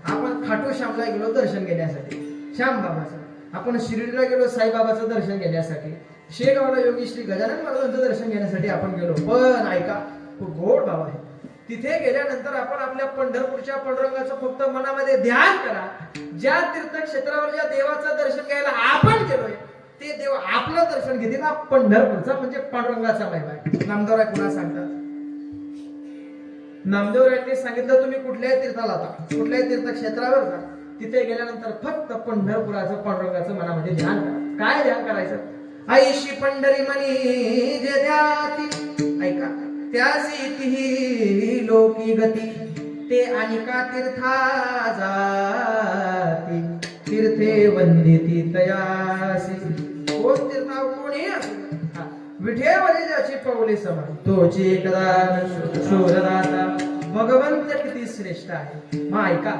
Speaker 1: आपण खाटू श्यामला गेलो दर्शन घेण्यासाठी, श्याम बाबाचं. आपण शिर्डीला गेलो साईबाबाचं दर्शन घेण्यासाठी. शेगावला योगी श्री गजानन महाराजांचं दर्शन घेण्यासाठी आपण गेलो. पण ऐका खूप गोड बाबा आहे. तिथे गेल्यानंतर आपण आपल्या पंढरपूरच्या पांडुरंगाचं फक्त मनामध्ये ध्यान करा. ज्या तीर्थक्षेत्रावर ज्या देवाचं दर्शन घ्यायला आपण गेलोय ते देव आपलं दर्शन घेतील ना. पंढरपूरचा म्हणजे पांडुरंगाचा महिमा आहे. नामदेवराय पुन्हा सांगतात. नामदेवरायांनी सांगितलं तुम्ही कुठल्याही तीर्थाला जा, कुठल्याही तीर्थक्षेत्रावर जा, तिथे गेल्यानंतर फक्त पंढरपुराचं पांडुरंगाचं मनामध्ये ध्यान करा. काय ध्यान करायचं? आईशी पंढरी मनी जे द्याती ऐका त्यासी तिही लोकी गती ते अनिका तीर्था जाती तीर्थे वंदिती तयासी. कोण तीर्थावर कोणी विठेवरी ज्याची पाऊले समान तोची एकदा शोधदाता. भगवंत किती श्रेष्ठ आहे. मग ऐका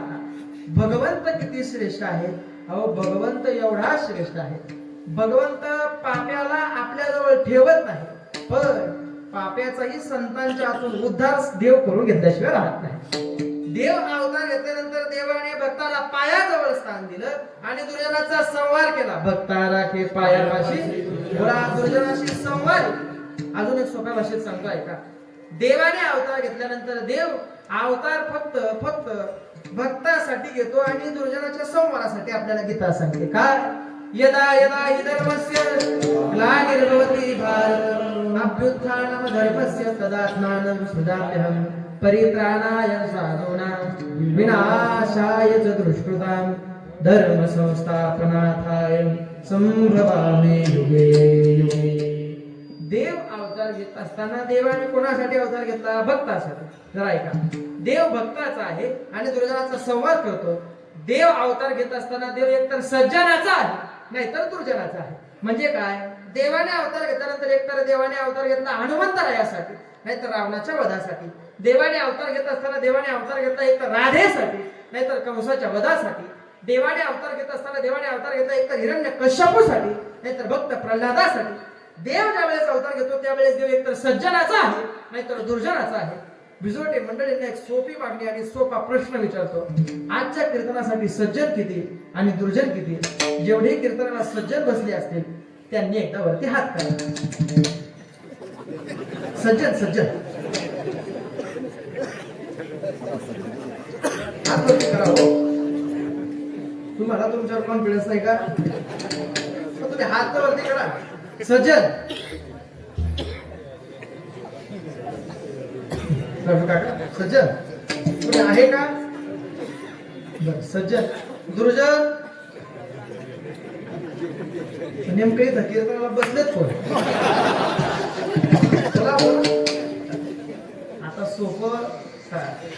Speaker 1: भगवंत किती श्रेष्ठ आहे. अहो भगवंत एवढा श्रेष्ठ आहे. भगवंत पाप्याला आपल्या जवळ ठेवत नाही, पण पाप्याचाही संतांच्या हातून उद्धार देव करून घेतल्याशिवाय राहत नाही. देव अवतार घेतल्यानंतर देवाने भक्ताला पायाजवळ स्थान दिलं आणि दुर्जनाचा संवार केला. भक्ता राखे पायापाशी दुर्जनाशी संवार. अजून एक सोप्या भाषेत सांगतो ऐका. देवाने अवतार घेतल्यानंतर देव अवतार फक्त भक्तासाठी घेतो आणि दुर्जनाच्या संवारासाठी आपल्याला गीता सांगते. काय यदा यदा हि धर्मस्य ग्लानिर्भवति भारत अभ्युत्थानं धर्मस्य तदात्मानं सृजाम्यहं परित्राणाय साधूनां विनाशाय च दुष्कृतां धर्म संस्थापनार्थाय संभवामि युगे युगे. देव अवतार घेत असताना देवाने कोणासाठी अवतार घेतला? भक्तासाठी. जरा ऐका देव भक्ताचा आहे आणि दुर्जनाचा संवाद करतो. देव अवतार घेत असताना देव एकतर सज्जनाचा आहे नाहीतर दुर्जनाचा आहे. म्हणजे काय? देवाने अवतार घेतल्यानंतर एकतर देवाने अवतार घेतला हनुमंतरायासाठी नाहीतर रावणाच्या वधासाठी. देवाने अवतार घेत असताना देवाने अवतार घेतला एकतर राधेसाठी नाहीतर कंसाच्या वधासाठी. देवाने अवतार घेत असताना देवाने अवतार घेतला एकतर हिरण्यकश्यपूसाठी नाहीतर भक्त प्रल्हादासाठी. देव ज्यावेळेस अवतार घेतो त्यावेळेस देव एकतर सज्जनाचा आहे नाहीतर दुर्जनाचा आहे. बिजोटे मंडळींना एक सोपी मागणी आणि सोपा प्रश्न विचारतो. आजच्या कीर्तनासाठी सज्जन किती आणि दुर्जन किती? जेवढे कीर्तनाला सज्जन बसले असतील त्यांनी एकदा वरती हात करा. सज्जन सज्जन हात वरती करा हो. तुम्हाला तुमच्यावर कॉन्फिडन्स नाही का? मग तुम्ही हात तर वरती करा. सज्जन काका सज्जन कुठे आहे का? बर सज्जन. दुर्जन नेमकं इथं कीर्तनाला बसलेत कोण? आता सोपं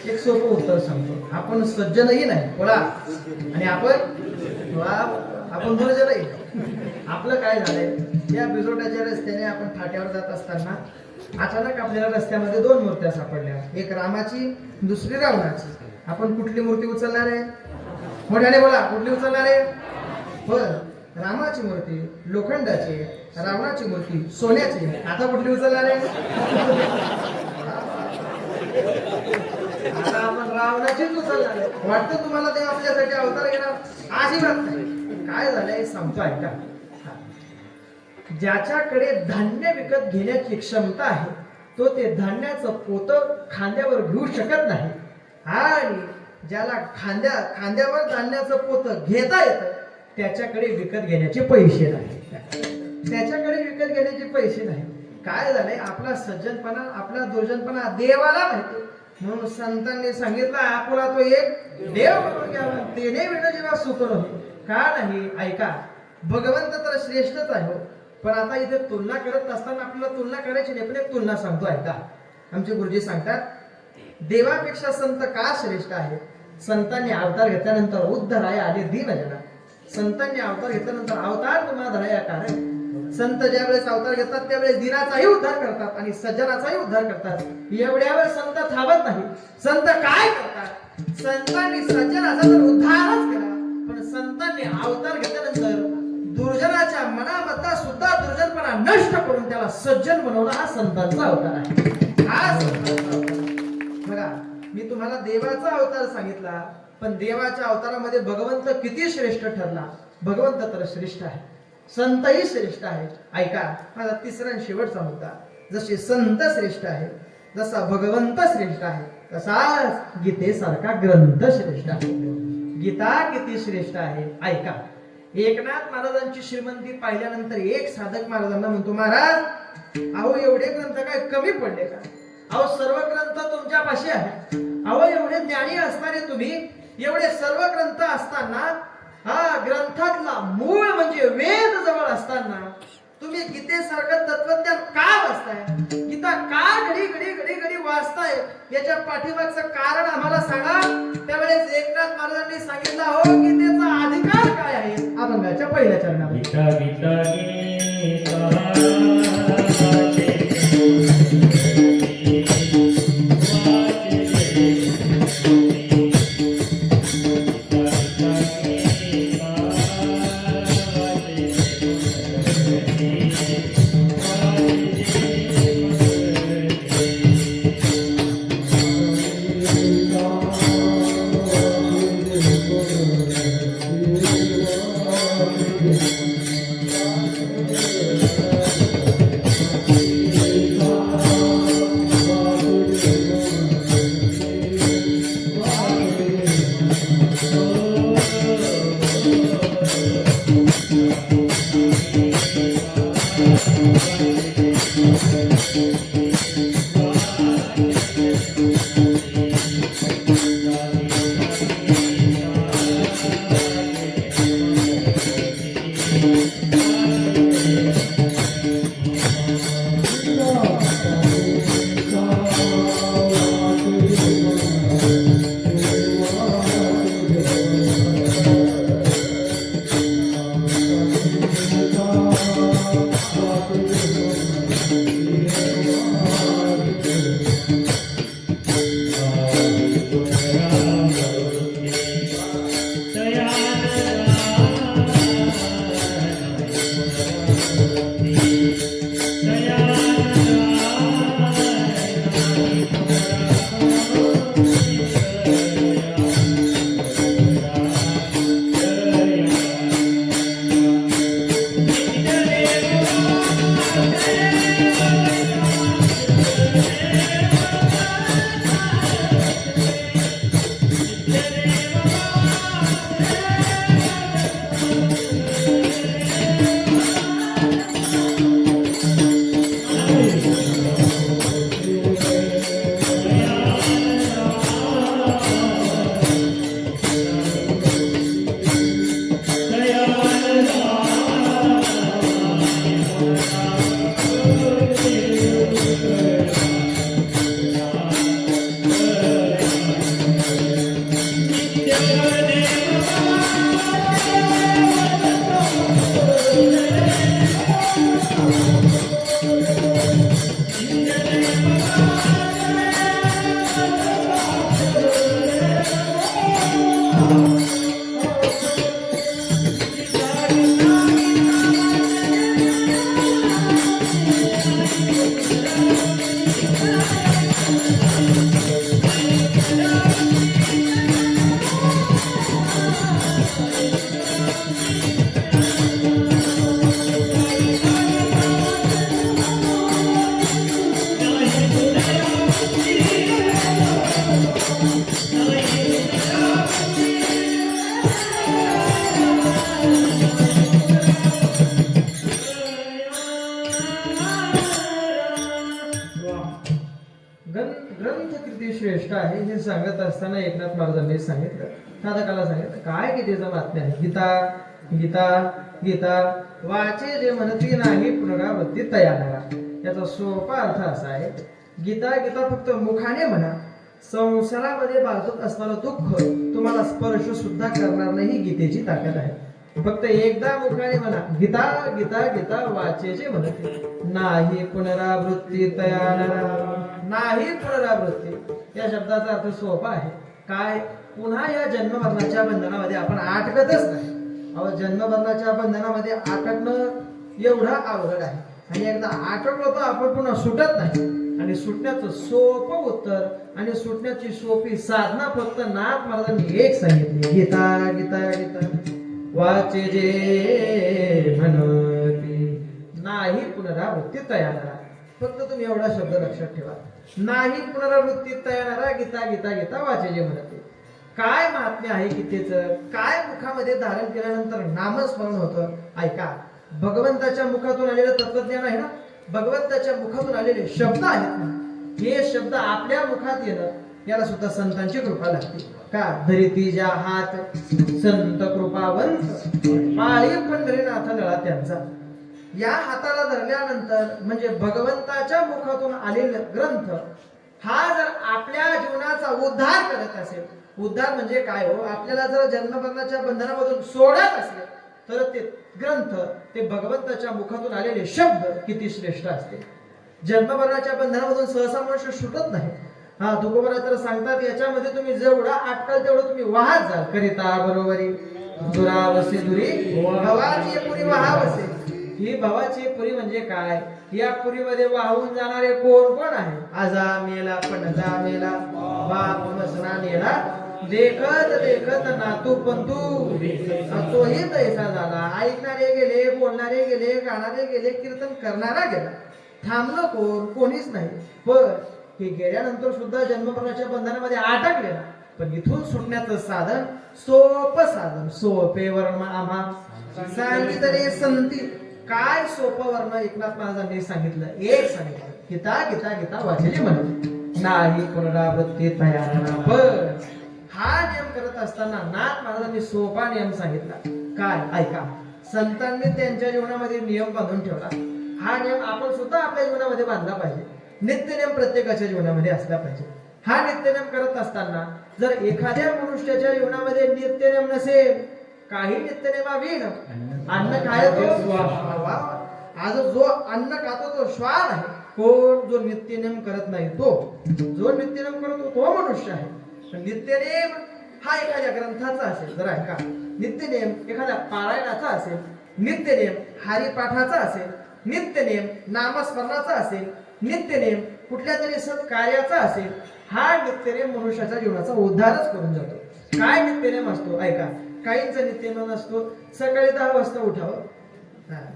Speaker 1: एक सोपं उत्तर सांगतो. आपण सज्जनही नाही बोला आणि आपण दुर्जनही. आपलं काय झालंय, या बिजोटाच्या रस्त्याने आपण फाट्यावर जात असताना अचानक आपल्याला रस्त्यामध्ये दोन मूर्त्या सापडल्या. एक रामाची, दुसरी रावणाची. आपण कुठली मूर्ती उचलणार आहे? मोठ्याने बोला, कुठली उचलणार आहे? हो, रामाची मूर्ती लोखंडाची, रावणाची मूर्ती सोन्याची. आता कुठली उचलणार आहे? आता आपण रावणाचीच उचलणार आहे. वाटतं तुम्हाला ते आपल्यासाठी अवतार घेणार? अजिबात नाही. काय झालंय सांगतो ऐका. ज्याच्याकडे धान्य विकत घेण्याची क्षमता आहे तो ते धान्याचं पोतं खांद्यावर घेऊ शकत नाही, आणि ज्याला खांद्यावर धान्याचं पोतं घेता येतं त्याच्याकडे विकत घेण्याचे पैसे नाही. त्याच्याकडे विकत घेण्याचे पैसे नाही. काय झालंय, आपला सज्जनपणा आपला दुर्जनपणा देवाला माहिती, म्हणून संतांनी सांगितलं आपुला तो एक देव म्हणून घ्यावा, तेने विण जेव्हा सुख नव्हे. का नाही? ऐका, भगवंत तर श्रेष्ठच आहे हो, पण आता इथे तुलना करत असताना आपल्याला तुलना करायची नाही. पण एक तुलना सांगतो ऐका. आमचे गुरुजी सांगतात देवापेक्षा संत का श्रेष्ठ आहे? संतांनी अवतार घेतल्यानंतर उद्धराय आले दीनजना. संतांनी अवतार घेतल्यानंतर अवतार तुम्हाला धराया कारण. संत ज्यावेळेस अवतार घेतात त्यावेळेस दिनाचाही उद्धार करतात आणि सज्जनाचाही उद्धार करतात. एवढ्यावर संत थांबत नाही. संत काय करतात? संतांनी सज्जनाचा तर उद्धारच केला, पण संतांनी अवतार घेतल्यानंतर दुर्जनाच्या मनामधला सुद्धा दुर्जनपणा नष्ट करून त्याला सज्जन बनवणं हा संतांचा अवतार आहे. हा संतांचा अवतार. बघा, मी तुम्हाला देवाचा अवतार सांगितला, पण देवाच्या अवतारामध्ये भगवंत किती श्रेष्ठ ठरला. भगवंत तर श्रेष्ठ आहे, संतही श्रेष्ठ आहे. ऐका, माझा तिसरा आणि शेवटचा मुद्दा. जसे संत श्रेष्ठ आहे, जसा भगवंत श्रेष्ठ आहे, तसाच गीतेसारखा ग्रंथ श्रेष्ठ आहे. गीता किती श्रेष्ठ आहे ऐका. एकनाथ महाराजांची श्रीमंती पाहिल्यानंतर एक साधक महाराजांना म्हणतो, महाराज अहो एवढे ग्रंथ काय कमी पडले का? अहो सर्व ग्रंथ तुमच्यापाशी आहे. अहो एवढे ज्ञानी असणारे तुम्ही, एवढे सर्व ग्रंथ असताना, हा ग्रंथातला मूळ म्हणजे वेद जवळ असताना तुम्ही गीतेसारखं तत्वज्ञान का वाचताय? गीता का घडी घडी घडी घडी वाचताय? याच्या पाठीमागचं कारण आम्हाला सांगा. त्यावेळेस एकनाथ महाराजांनी सांगितलं, हो गीतेचा अधिकार काय आहे? अभंगाच्या पहिल्या चरणामध्ये गीता गीता ग्रंथ किती श्रेष्ठ आहे हे सांगत असताना एकनाथ महाराजांनी सांगितलं, साधकाला सांगितलं काय गीतेचं महात्म्य आहे. गीता गीता गीता वाचे जे म्हणती नाही पुनरावृत्ती तयार. याचा सोपा अर्थ असा आहे, गीता गीता फक्त मुखाने म्हणा, संसारामध्ये बाजूत असणारं दुःख तुम्हाला स्पर्श सुद्धा करणार नाही. गीतेची ताकद आहे. फक्त एकदा मुखाने म्हणा गीता गीता गीता वाचेचे म्हणते नाही पुनरावृत्ती तयार. नाही पुनरावृत्ती या शब्दाचा अर्थ सोपा आहे. काय, पुन्हा या जन्ममरणाच्या बंधनामध्ये आपण अटकतच नाही. अहो, जन्ममरणाच्या बंधनामध्ये अटकणं एवढं अवघड आहे. आणि एकदा अटकलो तर आपण पुन्हा सुटत नाही. आणि सुटण्याचं सोपं उत्तर आणि सुटण्याची सोपी साधना फक्त नाथ महाराजांनी एक सांगितली, गीता गीता गीता वाचे जे म्हणती नाही पुनरावृत्ती तयार. फक्त तुम्ही एवढा शब्द लक्षात ठेवा, नाही पुनरावृत्ती तयार. गीता गीता गीता वाचे जे म्हणते. काय महात्म्य आहे गीतेचं, काय मुखामध्ये धारण केल्यानंतर नामस्मरण होतं. ऐका, भगवंताच्या मुखातून आलेलं तत्वज्ञान आहे ना, भगवंताच्या मुखातून आलेले शब्द आहेत ना, हे शब्द आपल्या मुखात येणं याला सुद्धा संतांची कृपा लागते. का, धरिती ज्या हात संत कृपावंत माळी पंढरीनाथ लळा त्यांचा. या हाताला धरल्यानंतर म्हणजे भगवंताच्या मुखातून आलेला ग्रंथ हा जर आपल्या जीवनाचा उद्धार करत असेल, उद्धार म्हणजे काय हो, आपल्याला जर जन्ममरणाच्या बंधनामधून सोडत असेल तर ते ग्रंथ, ते भगवंताच्या मुखातून आलेले शब्द किती श्रेष्ठ असते. जन्ममरणाच्या बंधनामधून सहसा मनुष्य सुटत नाही. हा, तुकोबरा तर सांगतात, याच्यामध्ये तुम्ही जेवढा अटकाल तेवढं तुम्ही वाहत जाल. करिता बरोबरी दुरावसे दुरी भवाची पुरी वाहावसे. ही भवाची पुरी म्हणजे काय, या पुरीमध्ये वाहून जाणारे कोण कोण आहे. आजा मेला पणजा मेला बाप मसना नेला, देखत देखत नातू पंतू तोही तैसा झाला. ऐकणारे गेले, बोलणारे गेले, गाणारे गेले, कीर्तन करणारा गेला. थांबलं कोण, कोणीच नाही. पण हे गेल्यानंतर सुद्धा जन्ममरणाच्या बंधनामध्ये अटकलेला. पण इथून सुटण्याचं साधन सोपं साधन, सोपे वर्ण आम्हा सांगितले संती. काय सोपं वर्ण एकनाथ महाराजांनी सांगितलं, एक सांगितलं, गीता गीता गीता वाचली म्हणून नाही पुनरावृत्ती तयार. पण हा नियम करत असताना नाथ महाराजांनी सोपा नियम सांगितला. काय, ऐका, संतांनी त्यांच्या जीवनामध्ये नियम बांधून ठेवला. हा नियम आपण सुद्धा आपल्या जीवनामध्ये बांधला पाहिजे. नित्यनेम प्रत्येकाच्या जीवनामध्ये असला पाहिजे. हा नित्यनेम करत असताना जर एखाद्या मनुष्याच्या जीवनामध्ये नित्यनेम नसेल, काही नित्यनेमाविन अन्न खायतो आज जो अन्न खातो तो श्वान आहे. कोण, जो नित्यनेम करत नाही तो. जो नित्यनेम करतो तो मनुष्य आहे. नित्यनेम हा एखाद्या ग्रंथाचा असेल, जर ऐका, नित्यनेम एखाद्या पारायणाचा असेल, नित्यनेम हरिपाठाचा असेल, नित्यनेम नामस्मरणाचा असेल, नित्यनेम कुठल्या तरी सत्कार्याचा असेल, हा नित्यनेम मनुष्याच्या जीवनाचा उद्धारच करून जातो. काय नित्यनेम असतो, ऐका, काहींचा नित्यनेम असतो सकाळी 10 वाजता उठावं,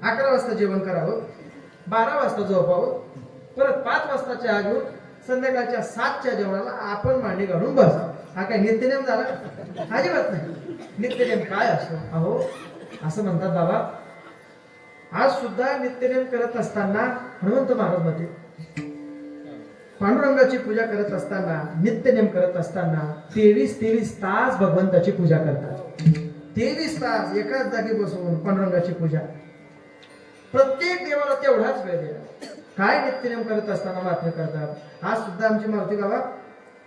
Speaker 1: 11 वाजता जेवण करावं, 12 वाजता झोपावं, परत 5 वाजता चहा घेऊन संध्याकाळच्या 7च्या जेवणाला आपण मांडी घालून बसावं. हा काय नित्यनेम झाला? अजिबात नाही. नित्यनेम काय असतो, अहो असं म्हणतात बाबा, आज सुद्धा नित्यनेम करत असताना हनुमंत महाराज मध्ये पांडुरंगाची पूजा करत असताना, नित्यनेम करत असताना 23 तास भगवंताची पूजा करतात. 23 तास एकाच जागी बसून पांडुरंगाची पूजा. प्रत्येक देवाला तेवढाच वेळ द्या. काय नित्यनेम करत असताना महात्म्य करतात. आज सुद्धा आमची मारुती बाबा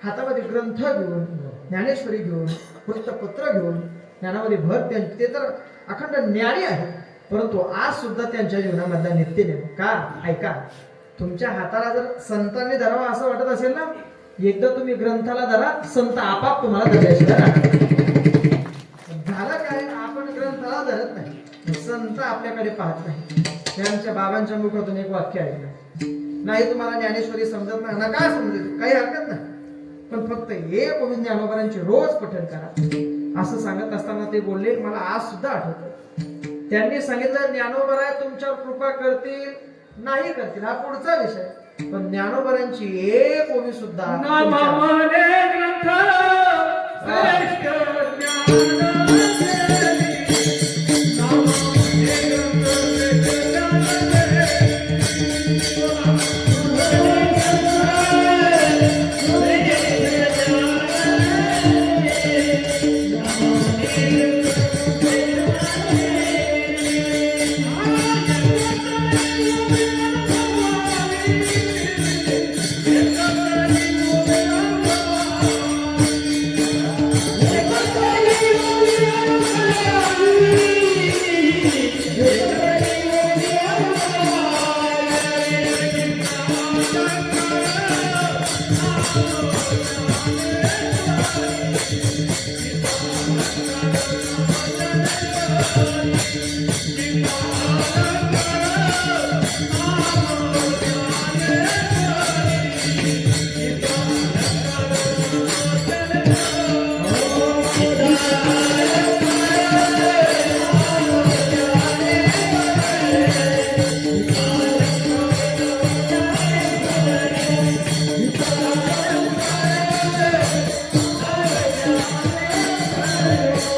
Speaker 1: हातामध्ये ग्रंथ घेऊन, ज्ञानेश्वरी घेऊन, वृत्तपत्र घेऊन ज्ञानामध्ये भर, ते तर अखंड ज्ञानी आहे, परंतु आज सुद्धा त्यांच्या जीवनामधला नित्यनेम. का, ऐका, तुमच्या हाताला जर संतांनी धरावा असं वाटत असेल ना, एकदा तुम्ही ग्रंथाला धरा, संत आपाप तुम्हाला धरल्याशिवाय झालं काय, आपण ग्रंथाला धरत नाही, संत आपल्याकडे पाहत नाही. त्यांच्या बाबांच्या मुखातून एक वाक्य ऐकलं, नाही तुम्हाला ज्ञानेश्वरी समजत नाही ना, काय समजेल, काही हरकत नाही, पण फक्त एक गोविंद ज्ञानोबांचे रोज पठण करा असं सांगत असताना ते बोलले. मला आज सुद्धा आठवतं त्यांनी सांगितलं, ज्ञानोबराय तुमच्यावर कृपा करतील नाही करतील हा पुढचा विषय, पण ज्ञानोबरांची एक ओवी सुद्धा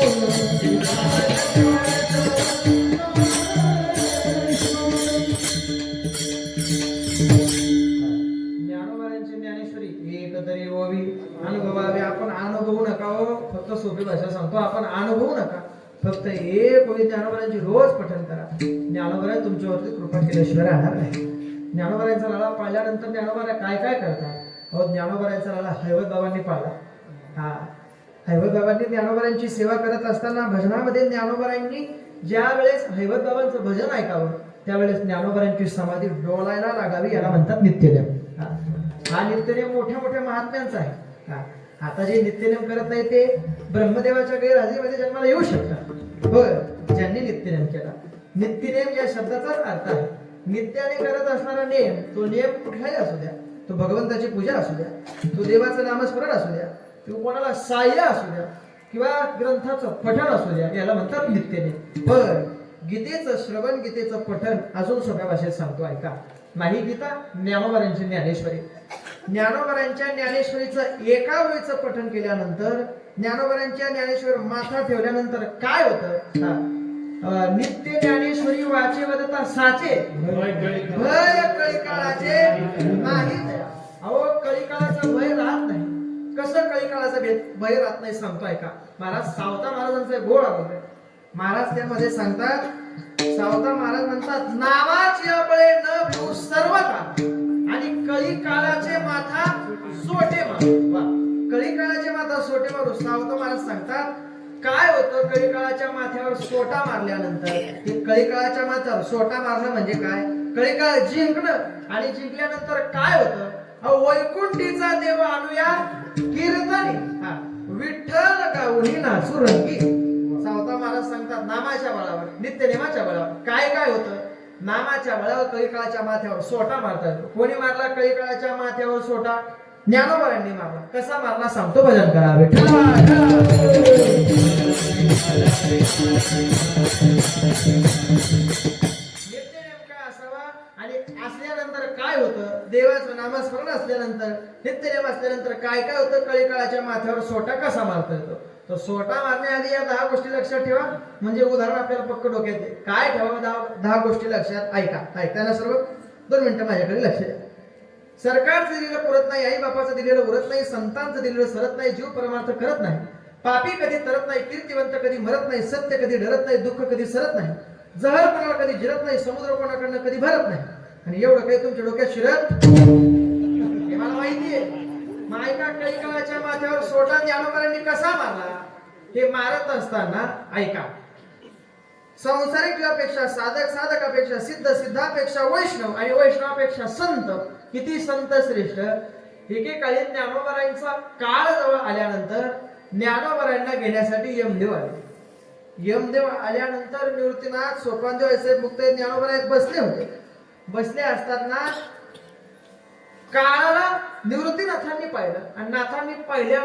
Speaker 1: ज्ञानोबांची ज्ञानेश्वरी एक तरी ओवी अनुभवावी. आपण अनुभवू नका हो, फक्त सोपी भाषा सांगतो, आपण अनुभवू नका. फक्त एक ओवी ज्ञानोबांची रोज पठण करा. ज्ञानोबा तुमच्यावरती कृपा केल्याशिवाय राहणार नाही. ज्ञानोबांचा लळा पाळल्यानंतर ज्ञानोबा काय काय करतात? अहो, ज्ञानोबांचा लळा हैवत बाबांनी पाळला. हा, हैवत बाबांनी ज्ञानोबांची सेवा करत असताना भजनामध्ये ज्ञानोबांनी ज्या वेळेस हैवत बाबांचं भजन ऐकावं त्यावेळेस ज्ञानोबांची समाधी डोलायला लागावी, याला म्हणतात नित्यनेम. हा नित्यनेम मोठ्या मोठ्या महात्म्यांचा आहे. आता जे नित्यनेम करत नाही ते ब्रह्मदेवाच्या गैरहजेरीमध्ये जन्माला येऊ शकतात. बरं, ज्यांनी नित्यनेम केला. नित्यनेम या शब्दाचाच अर्थ आहे नित्याने करत असणारा नेम. तो नेम कुठलाही असू द्या, तो भगवंताची पूजा असू द्या, तो देवाचं नामस्मरण असू द्या, तो कोणाला साह्य असू द्या किंवा ग्रंथाचं पठण असू द्या, याला म्हणतात नित्यनेम. पण गीतेचं श्रवण, गीतेचं पठण अजून सोप्या भाषेत सांगतो, ऐका. नाही गीता, ज्ञानोबांची ज्ञानेश्वरी. ज्ञानोबांच्या ज्ञानेश्वरीचं एका वेळेचं पठण केल्यानंतर, ज्ञानोबांच्या ज्ञानेश्वर माथा ठेवल्यानंतर काय होतं? नित्य ज्ञानेश्वरी वाचे वदता साचे भय कळीकाळाचे नाही. अहो, कळीकाळाचा भय राहत नाही. कसं कळीकाळाचा भय राहत नाही सांगतो, ऐका. महाराज सावता महाराजांचा गोड आवडत. महाराज त्यामध्ये सांगतात, सावता महाराज म्हणतात, नावाचे बळे न भिऊ सर्व काळ आणि कळी काळाचे माथा सोटे मारू. कळी माथा सोटे मारू. सावता महाराज सांगतात, काय होतं कळी काळाच्या माथ्यावर सोटा मारल्यानंतर? हे कळी काळाच्या माथ्यावर सोटा मारणं म्हणजे काय? कळी काळ जिंकणं. आणि जिंकल्यानंतर काय होतं? वैकुंठीचा देव आणूया कीर्तनी, विठ्ठल गाऊनी नाचू रंगी. सावता महाराज सांगतात, नामाच्या बळावर, नित्यनेमाच्या बळावर काय काय होतं? नामाच्या बळावर कळीकाळाच्या माथ्यावर सोटा मारता येतो. कोणी मारला कळीकाळाच्या माथ्यावर सोटा? ज्ञानोबांनी मारला. कसा मारला सांगतो, भजन करा. नित्यनेम काय असावा आणि असल्यानंतर काय होतं? देवाचं नामस्मरण असल्यानंतर, नित्यनेम असल्यानंतर काय काय होतं? कळीकाळाच्या माथ्यावर सोटा कसा मारता येतो? तो सोटा मारण्याआधी या 10 गोष्टी लक्षात ठेवा. म्हणजे उदाहरण आपल्याला पक्क डोक्यात येते. काय ठेवावं? 10 गोष्टी लक्षात. ऐकताना सर्व 2 मिनिटं माझ्याकडे लक्ष द्या. सरकारचं दिलेलं पुरत नाही, आई बापाचं दिलेलं उरत नाही, संतांचं दिलेलं सरत नाही, जीव परमार्थ करत नाही, पापी कधी तरत नाही, कीर्तिवंत कधी मरत नाही, सत्य कधी डरत नाही, दुःख कधी सरत नाही, जहर कोणाला कधी जिरत नाही, समुद्र कोणाकडनं कधी भरत नाही. आणि एवढं काही तुमच्या डोक्यात शिरत हे मला माहितीये. मायका कळीकाळाच्या माथ्यावर सोटा ज्ञानोबांनी कसा मारला? हे मारत असताना ऐका, संसारिक जीवापेक्षा, साधक साधकापेक्षा, सिद्ध सिद्धापेक्षा वैष्णव आणि वैष्णवापेक्षा संत, किती संत श्रेष्ठ. एकेकाळी ज्ञानोबांचा काळ जवळ आल्यानंतर ज्ञानोबांना घेण्यासाठी यमदेव आले. यमदेव आल्यानंतर निवृत्तीनाथ, सोपानदेव असे मुक्त ज्ञानोबा बसले होते. बसले असताना काळाला निवृत्तीनाथांनी पाहिलं आणि नाथांनी पाहिल्या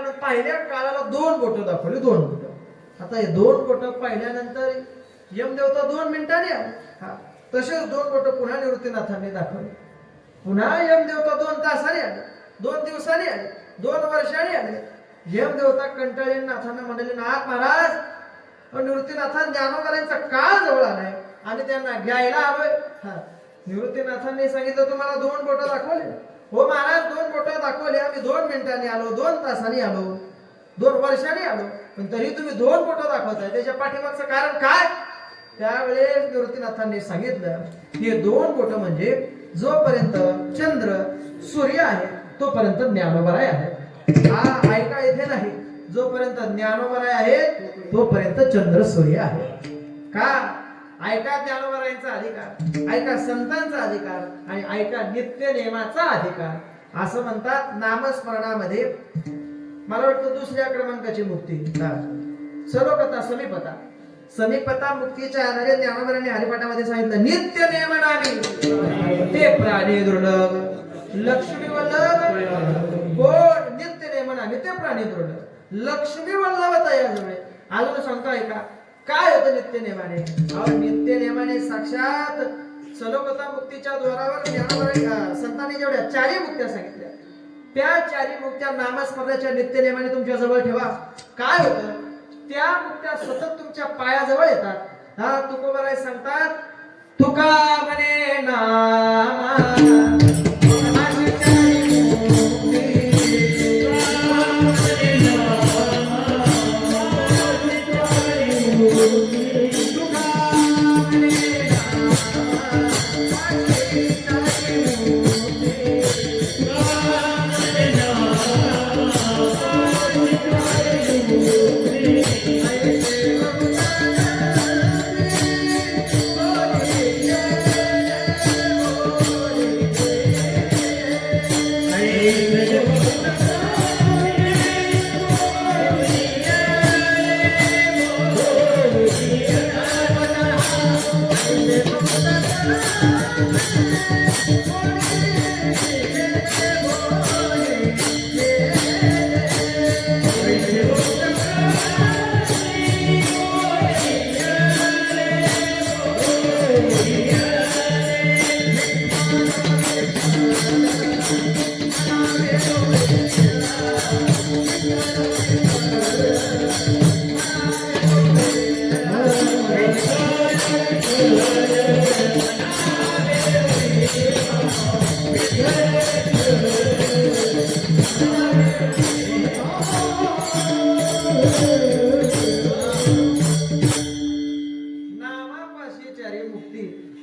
Speaker 1: काळाला 2 बोटं दाखवली. 2 बोटं. आता हे 2 बोटं पाहिल्यानंतर यमदेवता 2 मिनिटांनी आले. तसेच 2 बोटं पुन्हा निवृत्तीनाथांनी दाखवली. पुन्हा यमदेवता 2 तासांनी आले, 2 दिवसांनी आले, 2 वर्षांनी आले. यमदेवता कंटाळले नाथांना म्हणाले, नाथ महाराज, निवृत्तीनाथांनी ज्ञानोबांचा काळ जवळ आलाय आणि त्यांना घ्यायला हवंय. निवृत्तीनाथांनी सांगितलं, तुम्हाला 2 बोटं दाखवले. हो महाराज, 2 बोटं दाखवले. आम्ही 2 मिनिटांनी आलो, 2 तासांनी आलो, 2 वर्षांनी आलो, पण तरी तुम्ही 2 बोटं दाखवताय. त्याच्या पाठीमागचं कारण काय? त्यावेळेस निवृत्तीनाथांनी सांगितलं, हे 2 बोटं म्हणजे जोपर्यंत चंद्र सूर्य आहे तोपर्यंत ज्ञानोबराय आहे. हा ऐका, इथे नाही. जोपर्यंत ज्ञानोबराय आहे तोपर्यंत चंद्र सूर्य आहे. का? ऐका ज्ञानोबरायांचा अधिकार, ऐका संतांचा अधिकार आणि ऐका नित्य नेमाचा अधिकार. असं म्हणतात नामस्मरणामध्ये, मला वाटतं 2ऱ्या क्रमांकाची मुक्ती, सर्वकथा समीपता. समीपता मुक्तीच्या आधारे ज्ञानोबांनी हरिपाठामध्ये सांगितलं, नित्य नेमनामी ते प्राणी दुर्लभ, लक्ष्मी वल्लभ गोड. नित्य नेमनामी ते प्राणी दुर्लभ, लक्ष्मी वल्लभ तयाजवळे. अजून सांगतो ऐका, काय होतं नित्य नेमाने? नित्य नेमाने साक्षात सलोकता मुक्तीच्या द्वारावर ज्ञानोबा संतांनी जेवढ्या 4 मुक्त्या सांगितल्या, त्या 4 मुक्त्या नामस्मरणाच्या नित्य नेमाने तुमच्या जवळ ठेवा. काय होतं? त्या मुक्त्या सतत तुमच्या पायाजवळ येतात. हा तुकोबाराय सांगतात, तुका म्हणे नामा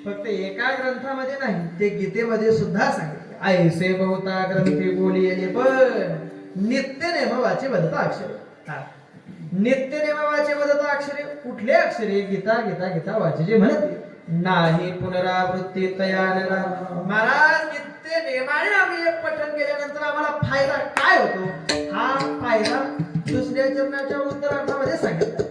Speaker 1: फक्त एका ग्रंथामध्ये नाही, ते गीतेमध्ये सुद्धा सांगितले. ऐसे बहुता ग्रंथी बोलिये पण नित्य नेमवाचे वदता अक्षरे. नित्य नेमवाचे वदता अक्षरे कुठले अक्षरे? गीता गीता गीता वाचे जे म्हणते नाही पुनरावृत्ती तयानरा. महाराज नित्य नेमाने आम्ही एक पठण केल्यानंतर आम्हाला फायदा काय होतो? हा फायदा दुसऱ्या चरणाच्या उत्तरार्धामध्ये सांगितला.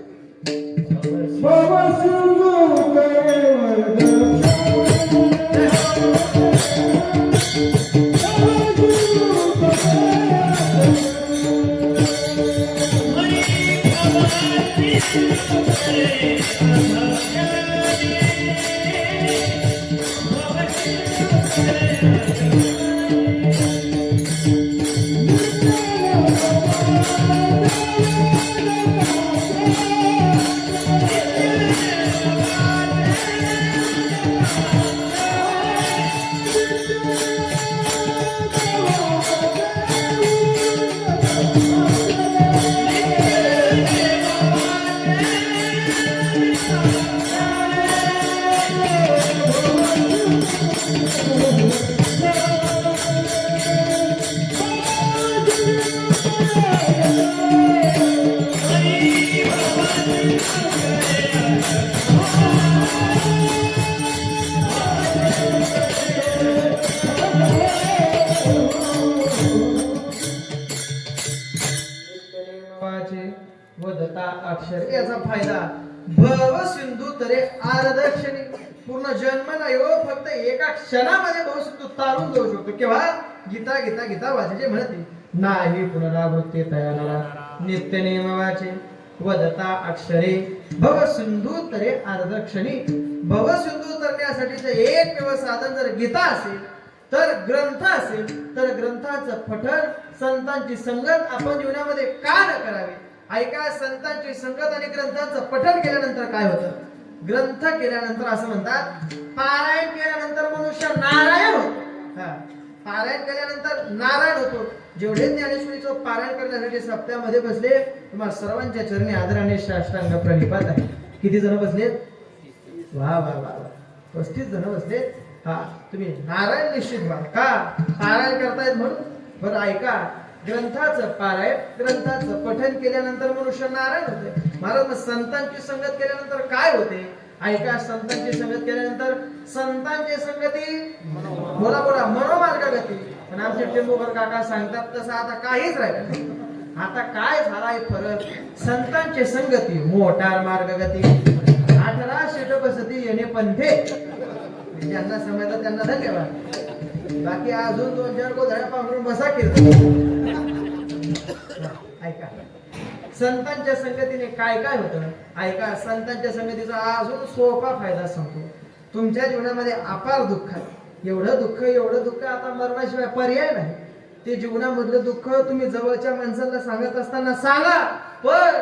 Speaker 1: वदता अक्षर याचा फायदा भव सिंधू तरे आर्धक्षणी. पूर्ण जन्म नाही हो, फक्त एका क्षणामध्ये भव सिंधू तारून जाऊ शकतो. केव्हा? गीता गीता गीता वाचायचे म्हणते नाही पुनरावृत्ती तयानरा. नित्य नेम वाचे वदता अक्षरे भव सिंधू तरे अर्धक्षणी. भव सिंधू तरण्यासाठीचं एकमेव साधन जर गीता असेल, तर ग्रंथ असेल, तर ग्रंथाचं पठण संतांची संगत आपण जीवनामध्ये का न करावी? ऐका, संतांची संगत आणि ग्रंथाचं पठण केल्यानंतर काय होतं? ग्रंथ केल्यानंतर असं म्हणतात, पारायण केल्यानंतर मनुष्य नारायण होतो. पारायण केल्यानंतर नारायण होतो. जेवढे ज्ञानेश्वरीचं पारायण करण्यासाठी सप्त्यामध्ये बसले, तुम्हाला सर्वांच्या चरणी आदराने साष्टांग प्रणिपात आहे. किती जण बसलेत? वा वा वा, 35 जण बसलेत. हा, तुम्ही नारायण निश्चित व्हा. का? पारायण करतायत म्हणून. बरं ऐका, ग्रंथाचं पारायण, ग्रंथाचं पठण केल्यानंतर मनुष्य नारायण होते. महाराज, मग संतांची संगत केल्यानंतर काय होते? ऐका, संतांची संगत केल्यानंतर संतांची संगती बोला बोला मनोमार्गगती. पण आमचे टेंबूकर काका सांगतात तसं आता काहीच राहिलं नाही. आता काय झालाय फरक? संतांची संगती मोटार मार्गगती, 18 शीट बसती येणे पंथे. ज्यांना समजलं त्यांना धन्यवाद. बाकी अजून 2-4 गोधड्या पांघरून बसा कीर्तन. ऐका, संतांच्या संगतीने काय काय होतं? ऐका, संतांच्या संगतीचा अजून सोपा फायदा सांगतो. तुमच्या जीवनामध्ये अपार दुःख आहे. एवढं दुःख आता मरणाशिवाय पर्याय नाही. ते जीवनामधलं दुःख तुम्ही जवळच्या माणसाला सांगत असताना सांगा, पण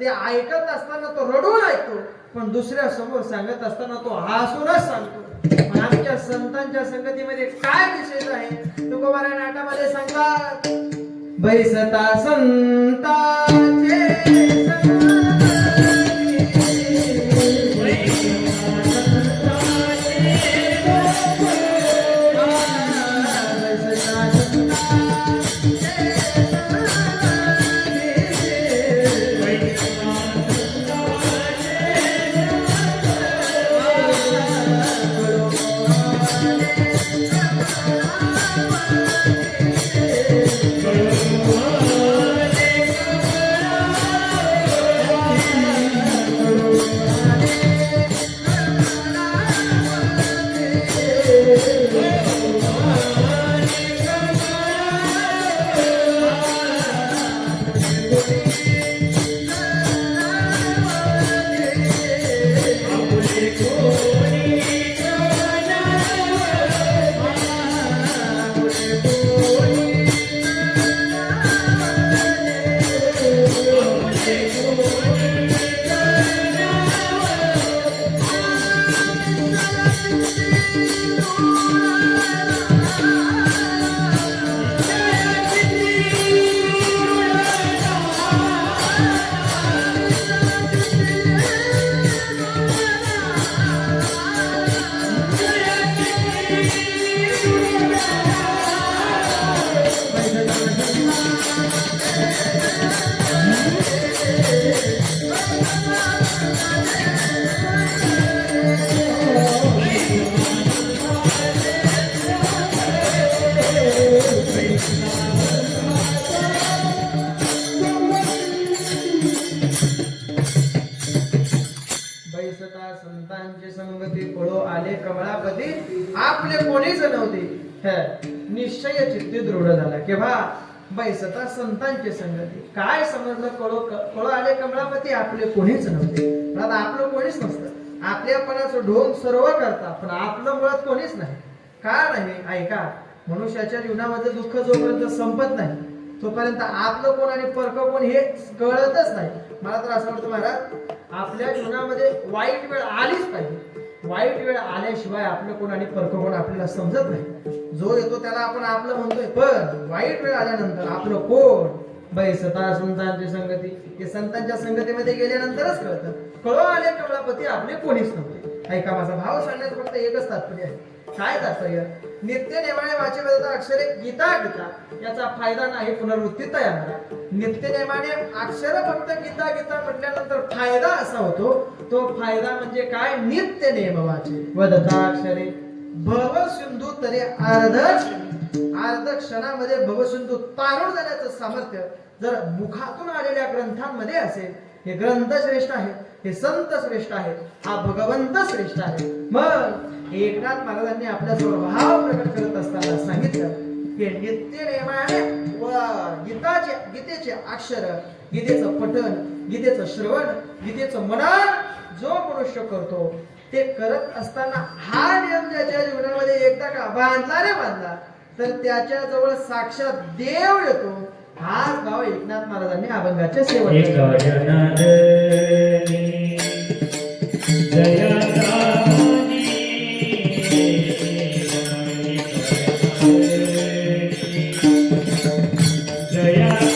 Speaker 1: ते ऐकत असताना तो रडून ऐकतो, पण दुसऱ्या समोर सांगत असताना तो हसूनच सांगतो. पण आमच्या संतांच्या संगतीमध्ये काय विशेष आहे? तुकोबाराय नाटामध्ये सांगतात, बैसता संतांचे संतांची संगती पळो आले कमळापती आपले कोणीच नव्हते. निश्चय चित्ती दृढ झाला केव्हा? बैसता संतांची संगती. काय समजलं? कळो आले कमळापती आपले कोणीच नव्हते. आता आपलं कोणीच नसतं, आपल्यापणाचं ढोंग सर्व करता, पण आपलं मुळात कोणीच नाही. का नाही? ऐका, मनुष्याच्या जीवनामध्ये दुःख जोपर्यंत संपत नाही तोपर्यंत आपलं कोण आणि परक कोण हे कळतच नाही. मला तर असं वाटतं महाराज, आपल्या जीवनामध्ये वाईट वेळ आलीच पाहिजे. वाईट वेळ आल्याशिवाय आपलं कोण आणि परक कोण आपल्याला समजत नाही. जो येतो त्याला आपण आपलं म्हणतोय, पण वाईट वेळ आल्यानंतर आपलं कोण? बैसता संतांची संगती. हे संतांच्या संगतीमध्ये गेल्यानंतरच कळतं. कळो आले कमळापती आपले कोणीच नव्हते. ऐका, माझा भाव सांगण्याचं फक्त एकच तात्पर्य आहे. काय तात्पर्य? नित्य नेमाने वाचेबद्ध अक्षरे गीता गीता याचा फायदा नाही, पुनर्वृत्ती तयार. नित्य नेमाने अक्षर फक्त गीता गीता म्हटल्यानंतर फायदा असा होतो, तो फायदा म्हणजे काय? नित्य नेम वाचे वदता अक्षरे भव सिंधू तरी अर्ध क्षणामध्ये भवसिंधू तारून जाण्याचं सामर्थ्य जर मुखातून आलेल्या ग्रंथांमध्ये असेल, हे ग्रंथ श्रेष्ठ आहे, हे संत श्रेष्ठ आहे, हा भगवंत श्रेष्ठ आहे. मग एकनाथ महाराजांनी आपल्या स्वभाव प्रकट करत असताना सांगितलं की नित्य नेमाने गीतेचे अक्षर, गीतेचं पठण, गीतेचं श्रवण, गीतेचं मनन जो मनुष्य करतो, ते करत असताना हा नियम ज्याच्या जीवनामध्ये एकदा का बांधला तर त्याच्या जवळ साक्षात देव येतो. हाच भाव एकनाथ महाराजांनी अभंगाचे सेवन
Speaker 2: Jaya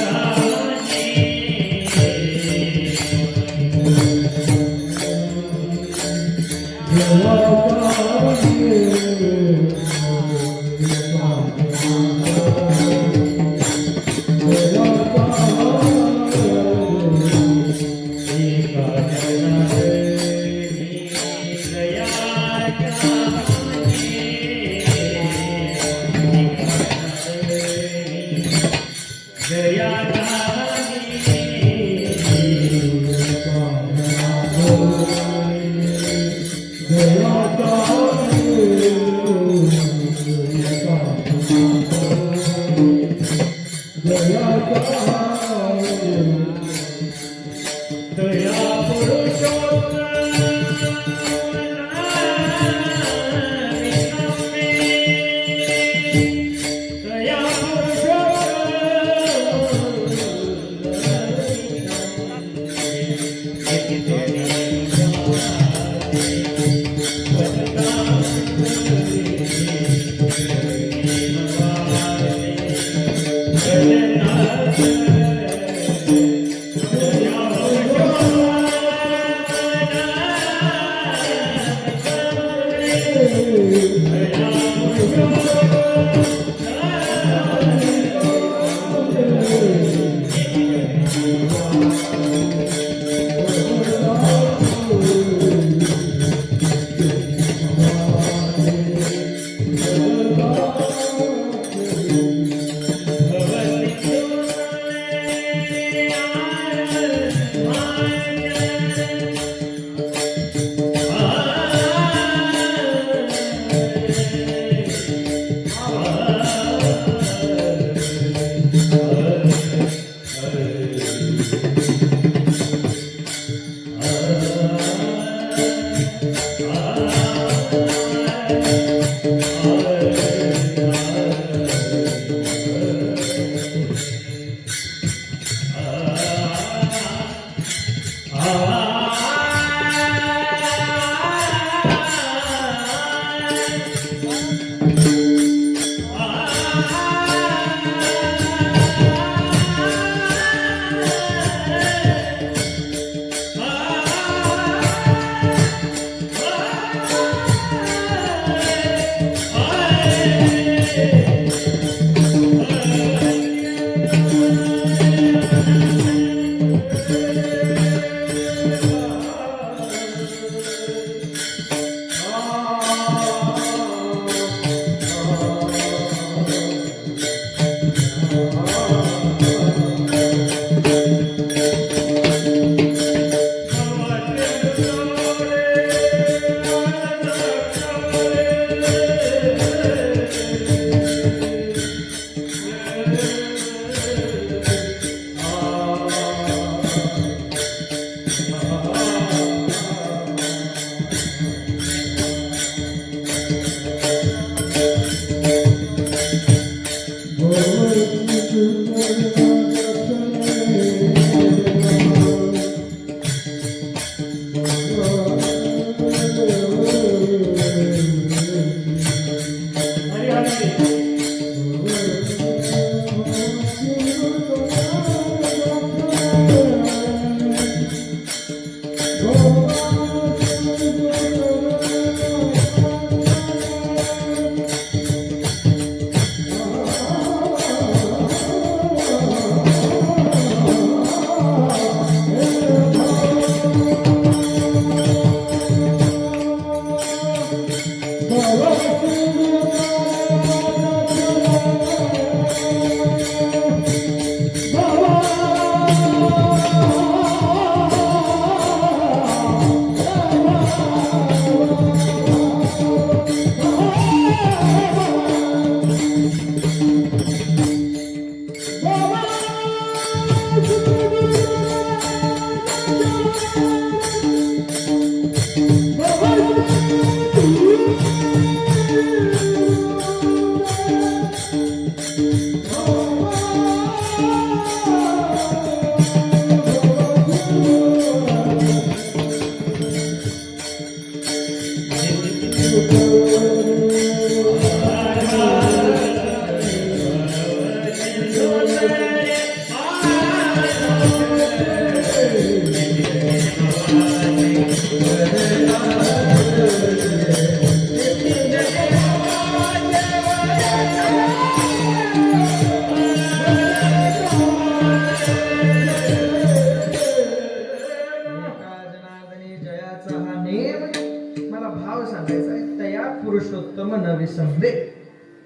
Speaker 1: पुरुषोत्तम न विसंबे,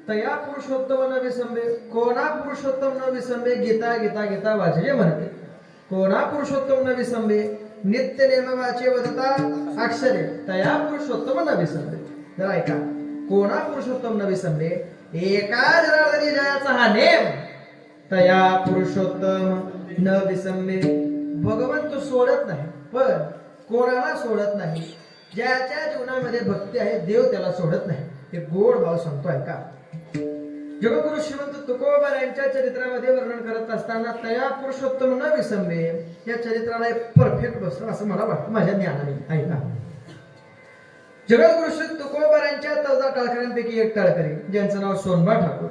Speaker 1: तया पुरुषोत्तम न विसंबे. कोणा पुरुषोत्तम न विसंबे गीता गीता गीता वाचे म्हणते. कोणा पुरुषोत्तम न विसंबे नित्य नेम वाचे वदता अक्षरे तया पुरुषोत्तम न विसंबे. जरा ऐका, कोणा पुरुषोत्तम न विसंबे, एका जनार्दनी जयाचा हा नेम तया पुरुषोत्तम न विसंबे. भगवंत सोडत नाही, पण कोणाला सोडत नाही. ज्याच्या जीवनामध्ये भक्ती आहे देव त्याला सोडत नाही. हे गोड भाव सांगतोय का. जगद्गुरु श्रीमंत तुकोबा यांच्या चरित्रामध्ये वर्णन करत असताना तया पुरुषोत्तम न विसंबे या चरित्राला परफेक्ट बसलं असं मला वाटतं माझ्या ज्ञानाने. ऐका, जगद्गुरु श्री तुकोबा यांच्या 14 टाळकऱ्यांपैकी एक टाळकरी ज्यांचं नाव सोनबा ठाकूर.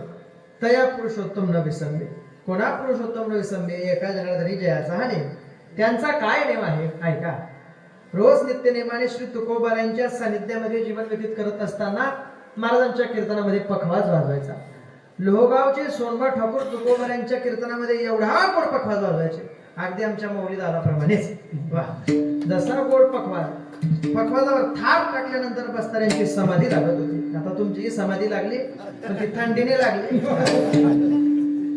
Speaker 1: तया पुरुषोत्तम न विसंबे, कोणा पुरुषोत्तम न विसंबे एका जनार्दनी जयाचा हा नेम. त्यांचा काय नेम आहे ऐका. रोज नित्य नेमाने श्री तुकोबा यांच्या सानिध्यामध्ये जीवन व्यतीत करत असताना महाराजांच्या कीर्तनामध्ये पखवाज वाजवायचा. लोहगावचे सोनबा ठाकूर तुकोबर यांच्या कीर्तनामध्ये एवढा गोड पखवाज वाजवायचे, अगदी आमच्या मौली दादाप्रमाणेच. वा, जसा गोड पखवाजावर थाप टाकल्यानंतर बस्ताऱ्यांची समाधी लागत होती. आता तुमची समाधी लागली पण ती थंडीने लागली.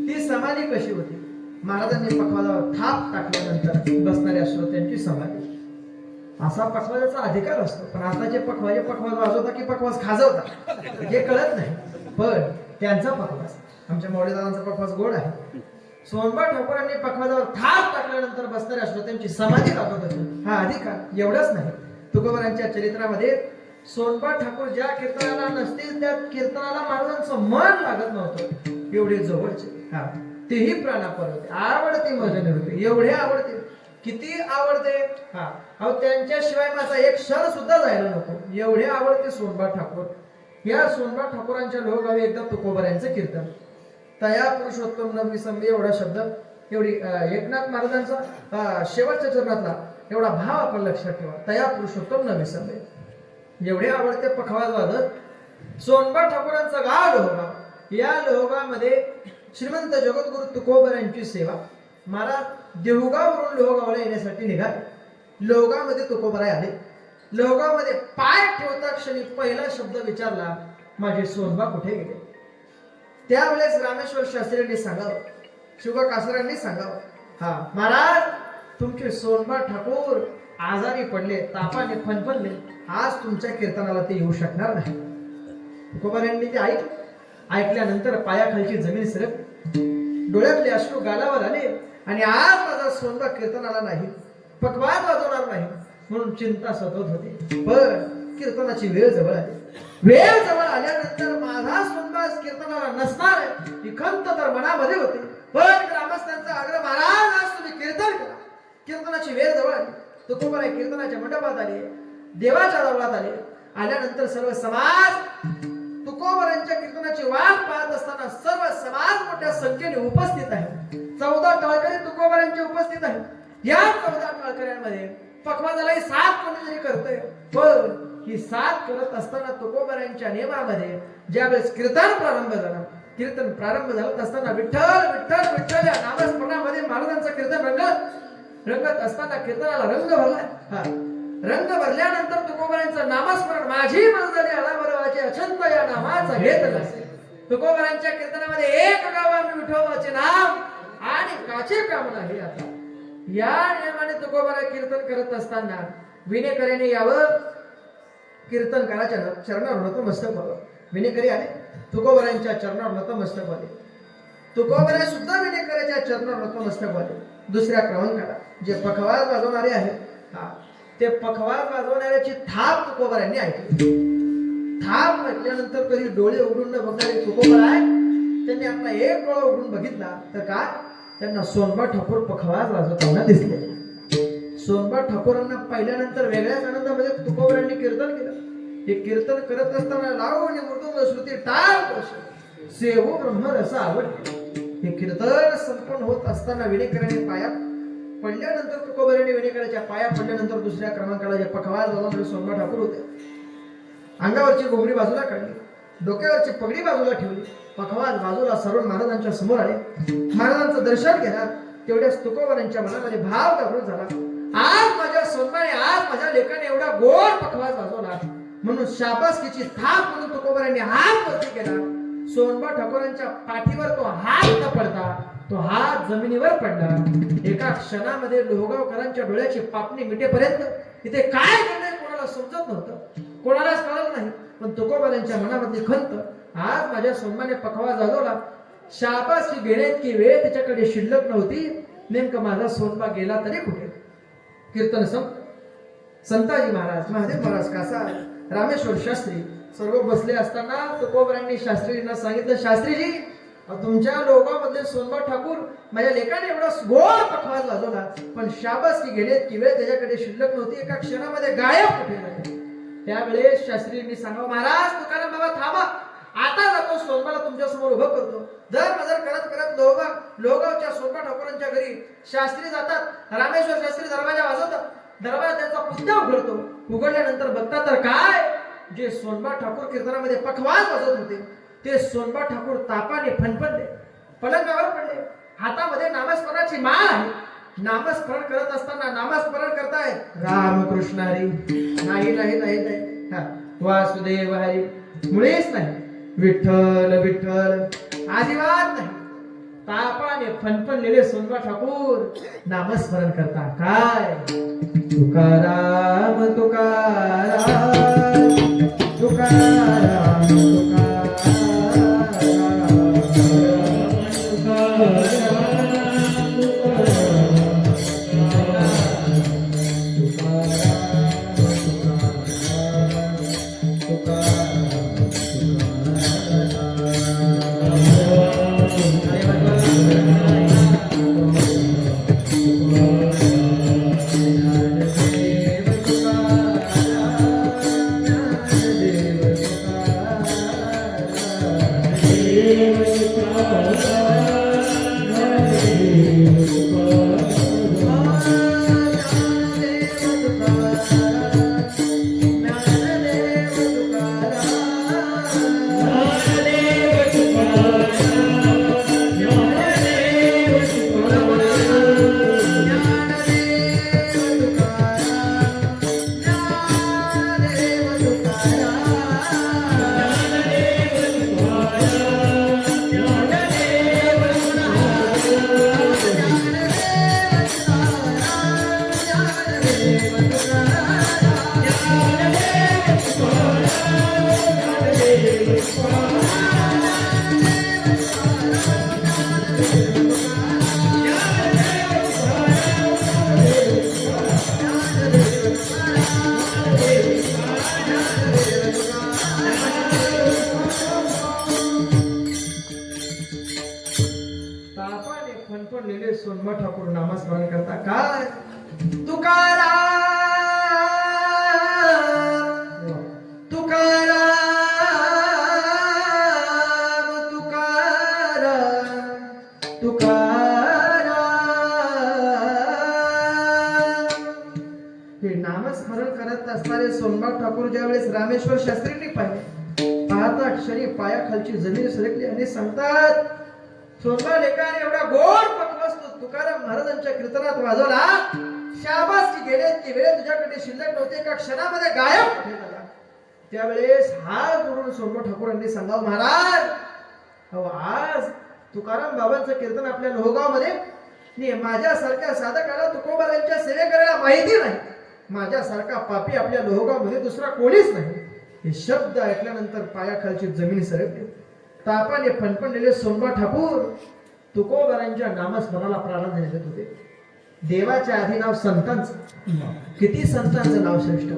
Speaker 1: ती समाधी कशी होती? महाराजांनी पखवाजावर थाप टाकल्यानंतर बसणाऱ्या श्रोत्यांची समाधी. असा पखवाजाचा अधिकार असतो. पण आताचे पखवाज वाजवता की पखवाज खाजवता हे कळत नाही. पण त्यांचा पखवाज, आमच्या मौलीदादांचा पखवाज गोड आहे. सोनबा ठाकूरांनी पखवाजावर थाप टाकल्यानंतर बसणाऱ्या श्रोत्यांची समाधी लागत होती. हा अधिकार एवढंच नाही, तुकोबरांच्या चरित्रामध्ये सोनबा ठाकूर ज्या कीर्तनाला नसतील त्या कीर्तनाला महाराजांचं मन लागत नव्हतं. एवढे जवळचे, हा तेही प्राणापर होते. आवडते भजन होते, एवढे आवडते. किती आवडते, हा अहो त्यांच्याशिवाय माझा एक क्षण सुद्धा जायला नको, एवढे आवडते सोनबा ठाकूर. या सोनबा ठाकूरांच्या लोहगावी एकदा तुकोबरांचं कीर्तन, तया पुरुषोत्तम नववी संबी एवढा शब्द, एवढी एकनाथ महाराजांचा शेवटच्या चरणातला एवढा भाव आपण लक्षात ठेवा. तया पुरुषोत्तम नववी संबी एवढे आवडते पखवाज वाजत सोनबा ठाकूरांचा गाव लोहगाव. या लोहगावमध्ये श्रीमंत जगद्गुरु तुकोबर यांची सेवा. महाराज देहुगाववरून लोहगावला येण्यासाठी निघाले. लोहगावमध्ये तुकोबराय आले. लोहगावमध्ये पाय ठेवता क्षणी पहिला शब्द विचारला, माझे सोनबा कुठे गेले? त्यावेळेस रामेश्वर शास्त्रींनी सांगावं, शिवा कासरांनी सांगावं, हा महाराज तुमचे सोनबा ठाकूर आजारी पडले, तापाने फणफणले, आज तुमच्या कीर्तनाला ते येऊ शकणार नाही. तुकोबारांनी ते ऐकल्यानंतर पायाखालची जमीन सरकली, डोळ्यातले अश्रू गालावर आले आणि आज माझा सोनबा कीर्तनाला नाही, पखवाज वाजवणार नाही म्हणून चिंता सतत होते. पण कीर्तनाची वेळ जवळ आली. वेळ जवळ आल्यानंतर माझा सोनबा कीर्तनाला नसणार आहे ही खंत तर मनामध्ये होती. पण ग्रामस्थांचा आग्रह, महाराज आज तुम्ही कीर्तन करा. कीर्तनाची वेळ जवळ आली. तुकोबाराय कीर्तनाच्या मंडपात आले, देवाच्या देवळात आले. आल्यानंतर सर्व समाज तुकोबरांच्या कीर्तनाची वाट पाहत असताना सर्व समाज मोठ्या संख्येने उपस्थित आहे. 14 टाळकरी तुकोबरांचे उपस्थित आहेत. या 14 टाळकऱ्यांमध्ये पखवाजालाही साथ कोणीतरी करतोय. पण ही साथ करत असताना तुकोबरांच्या नियमामध्ये ज्यावेळेस कीर्तन प्रारंभ झालं असताना विठ्ठल विठ्ठल विठ्ठल या नामस्मरणामध्ये महाराजांचं कीर्तन रंगत असताना कीर्तनाला रंग भरला. हा रंग भरल्यानंतर तुकोबरांचं नामस्मरण, माझी मंजरी आळाभरवाचे अचंत या नामाचा घेतला. तुकोबरांच्या कीर्तनामध्ये एक गाव आम्ही विठोबाचे नाम आणि काचे काम नाही. आता या नियमाने तुकोबरा कीर्तन करत असताना विनेकऱ्याने यावं, कीर्तन कराच्या चरणावर नतमस्तक व्हावं. विनेकरी आले, तुकोबरांच्या चरणावर नतमस्तक व्हावे. तुकोबरा सुद्धा विनेकऱ्याच्या चरणावर नतमस्तक व्हावे. दुसऱ्या क्रमांकाला जे पखवाज वाजवणारे आहेत, हा ते पखवाज वाजवणाऱ्याची थाप तुकोबरांनी ऐकली. थाप ऐकल्यानंतर कधी डोळे उघडून न बघणारे तुकोबराय त्यांनी आपला एक डोळा उघडून बघितला तर काय, त्यांना सोनबा ठाकूर पखवाज वाजवताना दिसले. सोनबा ठाकूरांना पाहिल्यानंतर वेगळ्याच आनंदामध्ये तुकोबरांनी कीर्तन केलं. हे कीर्तन करत असताना लावणी मृदुंग श्रुती टाळ सेवो ब्रह्मरस आवडते. हे कीर्तन संपन्न होत असताना विनेकरांनी पाया पडल्यानंतर तुकोबरांनी विनेकराच्या पाया पडल्यानंतर दुसऱ्या क्रमांकाला जे पखवाज वाजवणारे सोनबा ठाकूर होते, अंगावरची घोंगडी बाजूला काढली, डोक्यावरची पगडी बाजूला ठेवली, पखवाज बाजूला सरून महाराजांच्या समोर आले. महाराजांचं दर्शन घेणार तेवढ्याच तुकोबरांच्या मनामध्ये भाव जागृत झाला. आज माझ्या सोनबाने, आज माझ्या लेकाने एवढा गोड पखवाज वाजवला म्हणून शाबासकीची थाप म्हणून तुकोबरांनी हात वरती केला. सोनबा ठाकूरांच्या पाठीवर तो हात न पडता तो हात जमिनीवर पडला. एका क्षणामध्ये लोहगावकरांच्या डोळ्याची पापणी मिटेपर्यंत इथे काय घडलंय कोणाला समजत नव्हतं, कोणालाच कळत नाही. पण तुकोबरांच्या मनामधली खंत, आज माझ्या सोनबाने पखवाज वाजवला, शाबासकी घेण्याइतकी वेळ त्याच्याकडे शिल्लक नव्हती. नेमकं माझा सोनबा गेला तरी कुठे? कीर्तन संपलं. संताजी महाराज, महादेव महाराज, कासा, रामेश्वर शास्त्री सर्व बसले असताना तुकोबरांनी शास्त्रीजींना सांगितलं, शास्त्रीजी तुमच्या लोकांमध्ये सोनबा ठाकूर माझ्या लेकाने एवढा गोड पखवाज वाजवला, पण शाबासकी घेण्याइतकी वेळ त्याच्याकडे शिल्लक नव्हती, एका क्षणामध्ये गायब कुठे झाले. त्यावेळेस शास्त्रीजींनी सांगावं, महाराज तुकाराम बाबा थांबा, आता जातो सोनबाला तुमच्या समोर उभं करतो. दर नजर करत करत लोहगावच्या सोनबा ठाकूरांच्या घरी शास्त्री जातात. रामेश्वर शास्त्री दरवाजा वाजवतात. दरवाजा त्यांचा पुतण्या उघडतो. उघडल्यानंतर बघतात तर काय, जे सोनबा ठाकूर कीर्तनामध्ये पखवाज वाजवत होते ते सोनबा ठाकूर तापाने फणफणले, पलंगावर पडले. हातामध्ये नामस्मरणाची माळ आहे. नामस्मरण करत असताना नामस्मरण करताय रामकृष्ण हरी, नाही नाही नाही नाही, वासुदेव हरी, मुळेच नाही, विठ्ठल विठ्ठल, अजिबात नाही. तापाने फणफणलेले सोनबा ठाकूर नामस्मरण करता काय, तुकाराम तुकाराम तुकाराम फणफणलेले सोनबा ठाकूर नामस्मरण करता काय, तुकाराम तुकाराम तुकाराम तुकाराम. हे नामस्मरण करत असणारे सोनबा ठाकूर ज्यावेळेस रामेश्वर शास्त्रींनी पाहिले, पाहता क्षणी पायाखालची जमीन सरकली आणि सांगतात, सोनबा लेकाने एवढा गोड पखवाज तुकाराम महाराजांच्या कीर्तनात वाजवला, शाबासकी गेल्याची वेळ तुझ्याकडे शिल्लक नव्हते, एका क्षणामध्ये गायब झाला. त्यावेळेस हात जोडून सोनबा ठाकूरांनी सांगावं, महाराज अहो आज तुकाराम बाबांचं कीर्तन आपल्या लोहगाव मध्ये माझ्यासारख्या साधकाला तुकोबारांच्या सेवे करायला माहिती नाही, माझ्यासारखा पापी आपल्या लोहगाव मध्ये दुसरा कोणीच नाही. हे शब्द ऐकल्यानंतर पायाखालची जमीन सरकली. तापाने फणफणलेले सोनबा ठाकूर तुकोबारांच्या नामस्मरणाला प्रारंभ देत होते. देवाच्या आधी नाव संतांचं, किती संतांचं नाव श्रेष्ठ.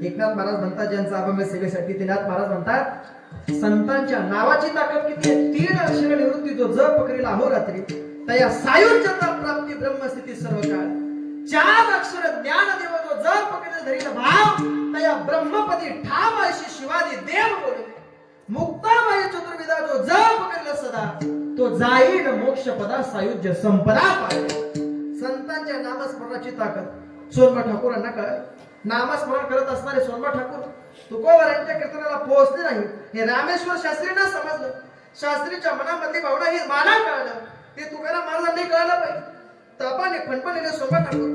Speaker 1: एकनाथ महाराज म्हणतात, ज्यांचा अभंग सेवेसाठी ते नाथ महाराज म्हणतात, संतांच्या नावाची ताकद किती आहे. 3 अक्षर निवृत्ती जो जप करील अहोरात्री, तया सायुज्यता प्राप्ती ब्रह्मस्थिती सर्व काळ. 4 अक्षर ज्ञान देव जो जप करील धरील भाव, तया ब्रह्मपदी ठाम अशी शिवादी देव बोलले. मुक्ताबाई चतुर्विदा जो जप करेल सदा, तो जाईल मोक्ष पदा सायुज्य संपदा पाहिजे. संतांच्या नामस्मरणाची ताकद सोनबा ठाकूरांना कळाली. नामस्मरण करत असणारे सोनबा ठाकूर तुकोबारांच्या कीर्तनाला पोहोचले नाही हे रामेश्वर शास्त्रींना समजलं. शास्त्रीच्या मनामधली भावना ही मला कळलं, ते तुकाराम महाराजांनी कळलं पाहिजे. तापाने फणफणलेले सोनबा ठाकूर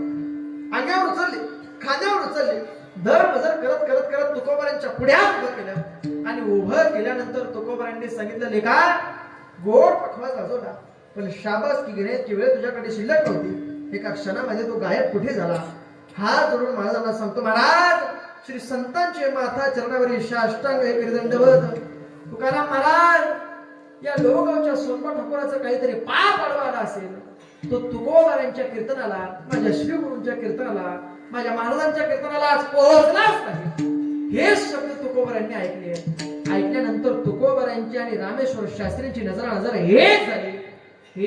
Speaker 1: अंगावर उचलले, खांद्यावर उचलले, धर बजर करत करत करत तुकोबारांच्या पुढ्यात उभं केलं आणि उभं केल्यानंतर तुकोबारांनी सांगितलं, लेखा गोड पखवाज वाजवला, पण शाबासकी घेण्याची वेळ तुझ्याकडे शिल्लक नव्हती, एका क्षणामध्ये तो गायब कुठे झाला. हात जोडून महाराजांना सांगतो, महाराज श्री संतांचे माथा चरणावरील साष्टांग हे दंडवत. तुकाराम महाराज या लोहगावच्या सोनबा ठाकूराचं काहीतरी पाप अडवायला असेल, तो तुकोबारांच्या कीर्तनाला, माझ्या श्री गुरूंच्या कीर्तनाला, माझ्या महाराजांच्या कीर्तनाला आज पोहोचलाच नाही. हे शब्द तुकोबारांनी ऐकले. ऐकल्यानंतर तुकोबारांची आणि रामेश्वर शास्त्रींची नजरानजर एक झाली.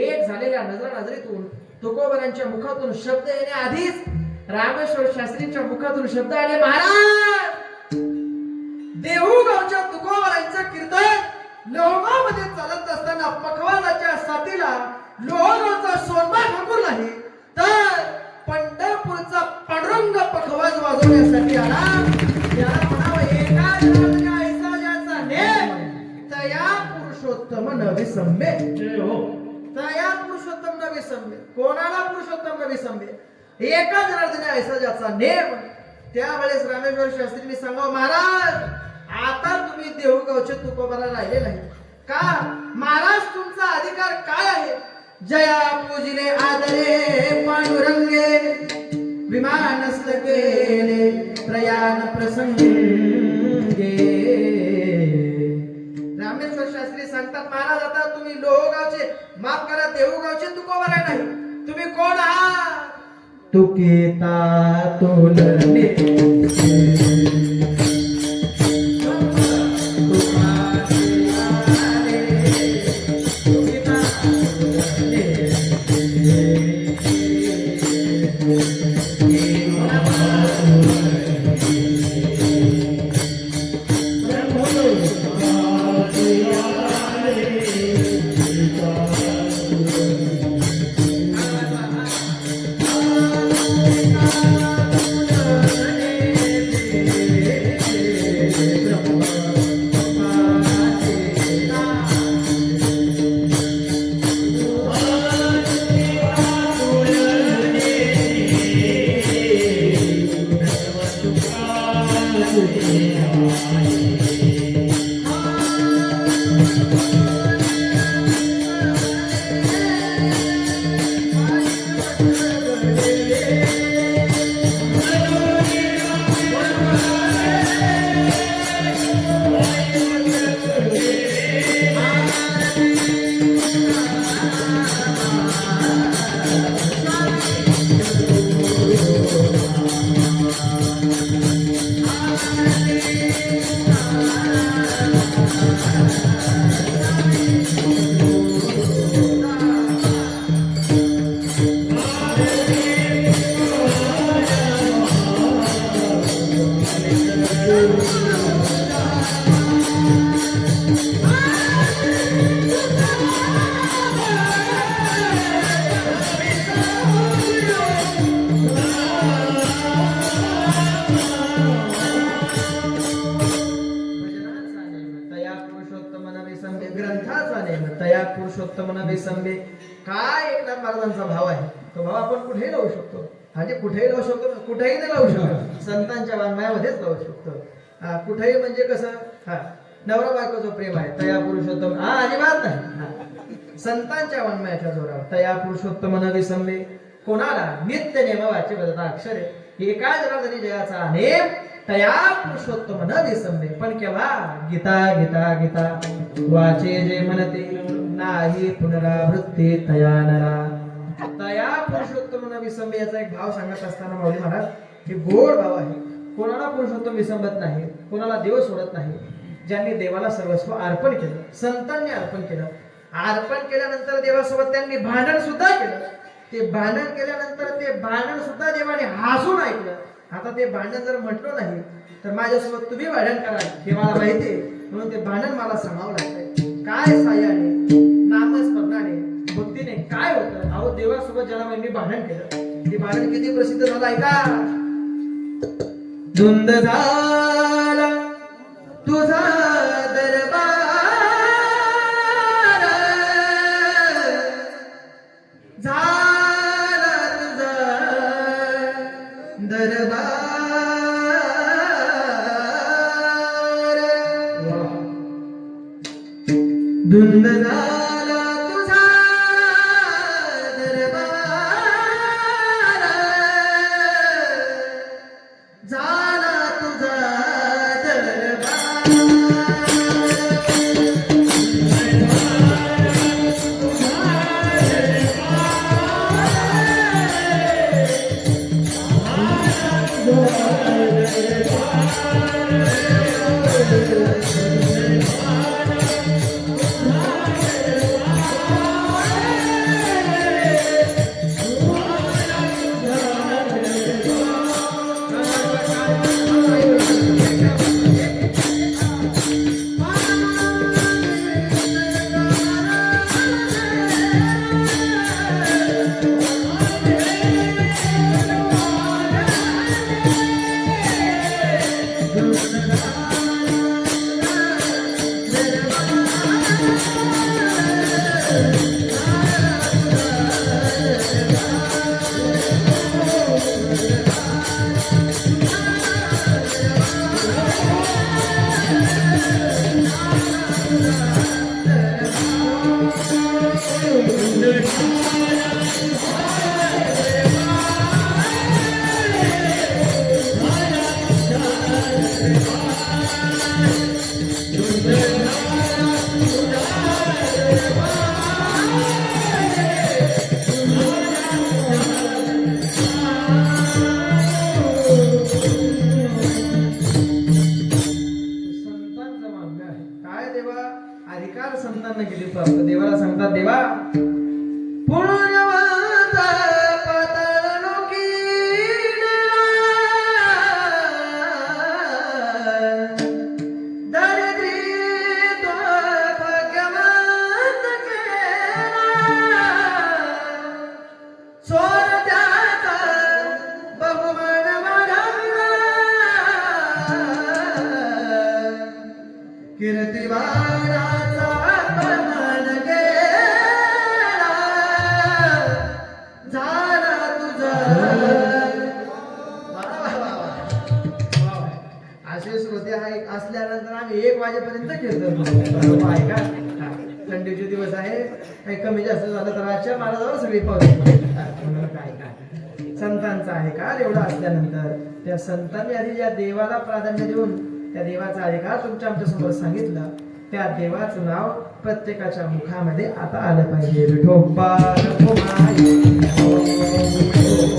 Speaker 1: एक झालेल्या नजरानजरीतून तुकोबारांच्या मुखातून शब्द येण्याआधीच रामेश्वर शास्त्रींच्या मुखातून शब्द आले, महाराज देहूगावच्या तुकोबारांचं कीर्तन लोहगावमध्ये चालत असताना पखवाजाच्या साथीला लोहगावचा सोनबा ठाकूर नाही तर पंढरपूरचा पांडुरंग पखवाज वाजवण्यासाठी आला. त्याला म्हणावं, एका विसंबे
Speaker 2: जय हो.
Speaker 1: तया पुरुषोत्तम न विसंबे. कोणाला पुरुषोत्तम न विसंबे? एका जनार्दने ऐसा ज्याचा नेम. त्यावेळेस रामेश्वर शास्त्रींनी सांगावं, महाराज आता तुम्ही देहूगावचे तुकोबाला राहिले नाही का? महाराज तुमचा अधिकार काय आहे? जया पूजिले आदरे पांडुरंगे विमानस्थ केले प्रयाण प्रसंगे. रामेश्वर शास्त्री सांगतात, महाराज आता तुम्ही लोहगावचे, माफ करा देहूगावचे तुकोबाला नाही. तुम्ही कोण आहात? तुकिता तुलने पुरुषोत्तम विसंबे. काय एकनाथ महाराजांचा भाव आहे. तो भाव आपण कुठेही लावू शकतो. म्हणजे कुठेही लावू शकतो, कुठेही नाही लावू शकतो. संतांच्या वाङ्मयामध्येच लावू शकतो. कुठेही म्हणजे कसं, नवरा बायकोचं प्रेम आहे तया पुरुषोत्तम, अजिबात नाही. संतांच्या वाङ्मयाच्या जोरावर तया पुरुषोत्तम न विसंबे. कोणाला? नित्य नेम वाचे बदता अक्षरे. एका जनार्दनी जयाचा नेम तया पुरुषोत्तम न विसंबे. पण केव्हा? गीता गीता गीता वाचे जे म्हणते नाही पुनरावृत्ती तया नरा. तया पुरुषोत्तम न विसंबे याचा एक भाव सांगत असताना माऊली महाराज हे गोड भाव आहे. कोणाला पुरुषोत्तम विसंबत नाही, कोणाला देव सोडत नाही. ज्यांनी देवाला सर्वस्व अर्पण केलं, संतांनी अर्पण केलं, अर्पण केल्यानंतर देवासोबत त्यांनी भांडण सुद्धा केलं. ते भांडण केल्यानंतर ते भांडण सुद्धा देवाने हसून ऐकलं. आता ते भांडण जर म्हटलं नाही तर माझ्यासोबत तुम्ही भांडण कराल हे मला माहिती, म्हणून ते भांडण मला सांगावं लागतंय. काय साह्याने, नामस्मरणाने, भक्तीने काय होतं? अहो देवासोबत ज्याला मी भांडण केलं, ते भांडण किती प्रसिद्ध झालं ऐका. धुंद झाला तुझा दरबार, झाला तुझा दरबार, धुंद झाला तुझा दरबार, झाला तुझा दरबार. संतांचा मागणं आहे काय देवा अधिकार संतांना किती प्राप्त देवाला सांगतात देवा पुण्यवंत पाताळलोकी दरिद्री तो भाग्यवंत केला स्वर्गाचा बहुमान वाढवला कीर्तिवानाचा अपमान केला झाला तुझा असे श्रोते आहे असल्यानंतर आम्ही 1 वाजेपर्यंत कीर्तन आहे का हा. थंडीचे दिवस आहे काही कमी जास्त झालं तर आजच्या महाराजावर सगळी पावली काय संतांचा आहे का एवढं असल्यानंतर त्या संतांनी आधी ज्या देवाला प्राधान्य देऊन त्या देवाचा अधिकार तुमच्या आमच्या समोर सांगितलं त्या देवाचं नाव प्रत्येकाच्या मुखामध्ये आता आलं पाहिजे विठोबा रखुमाई, विठोबा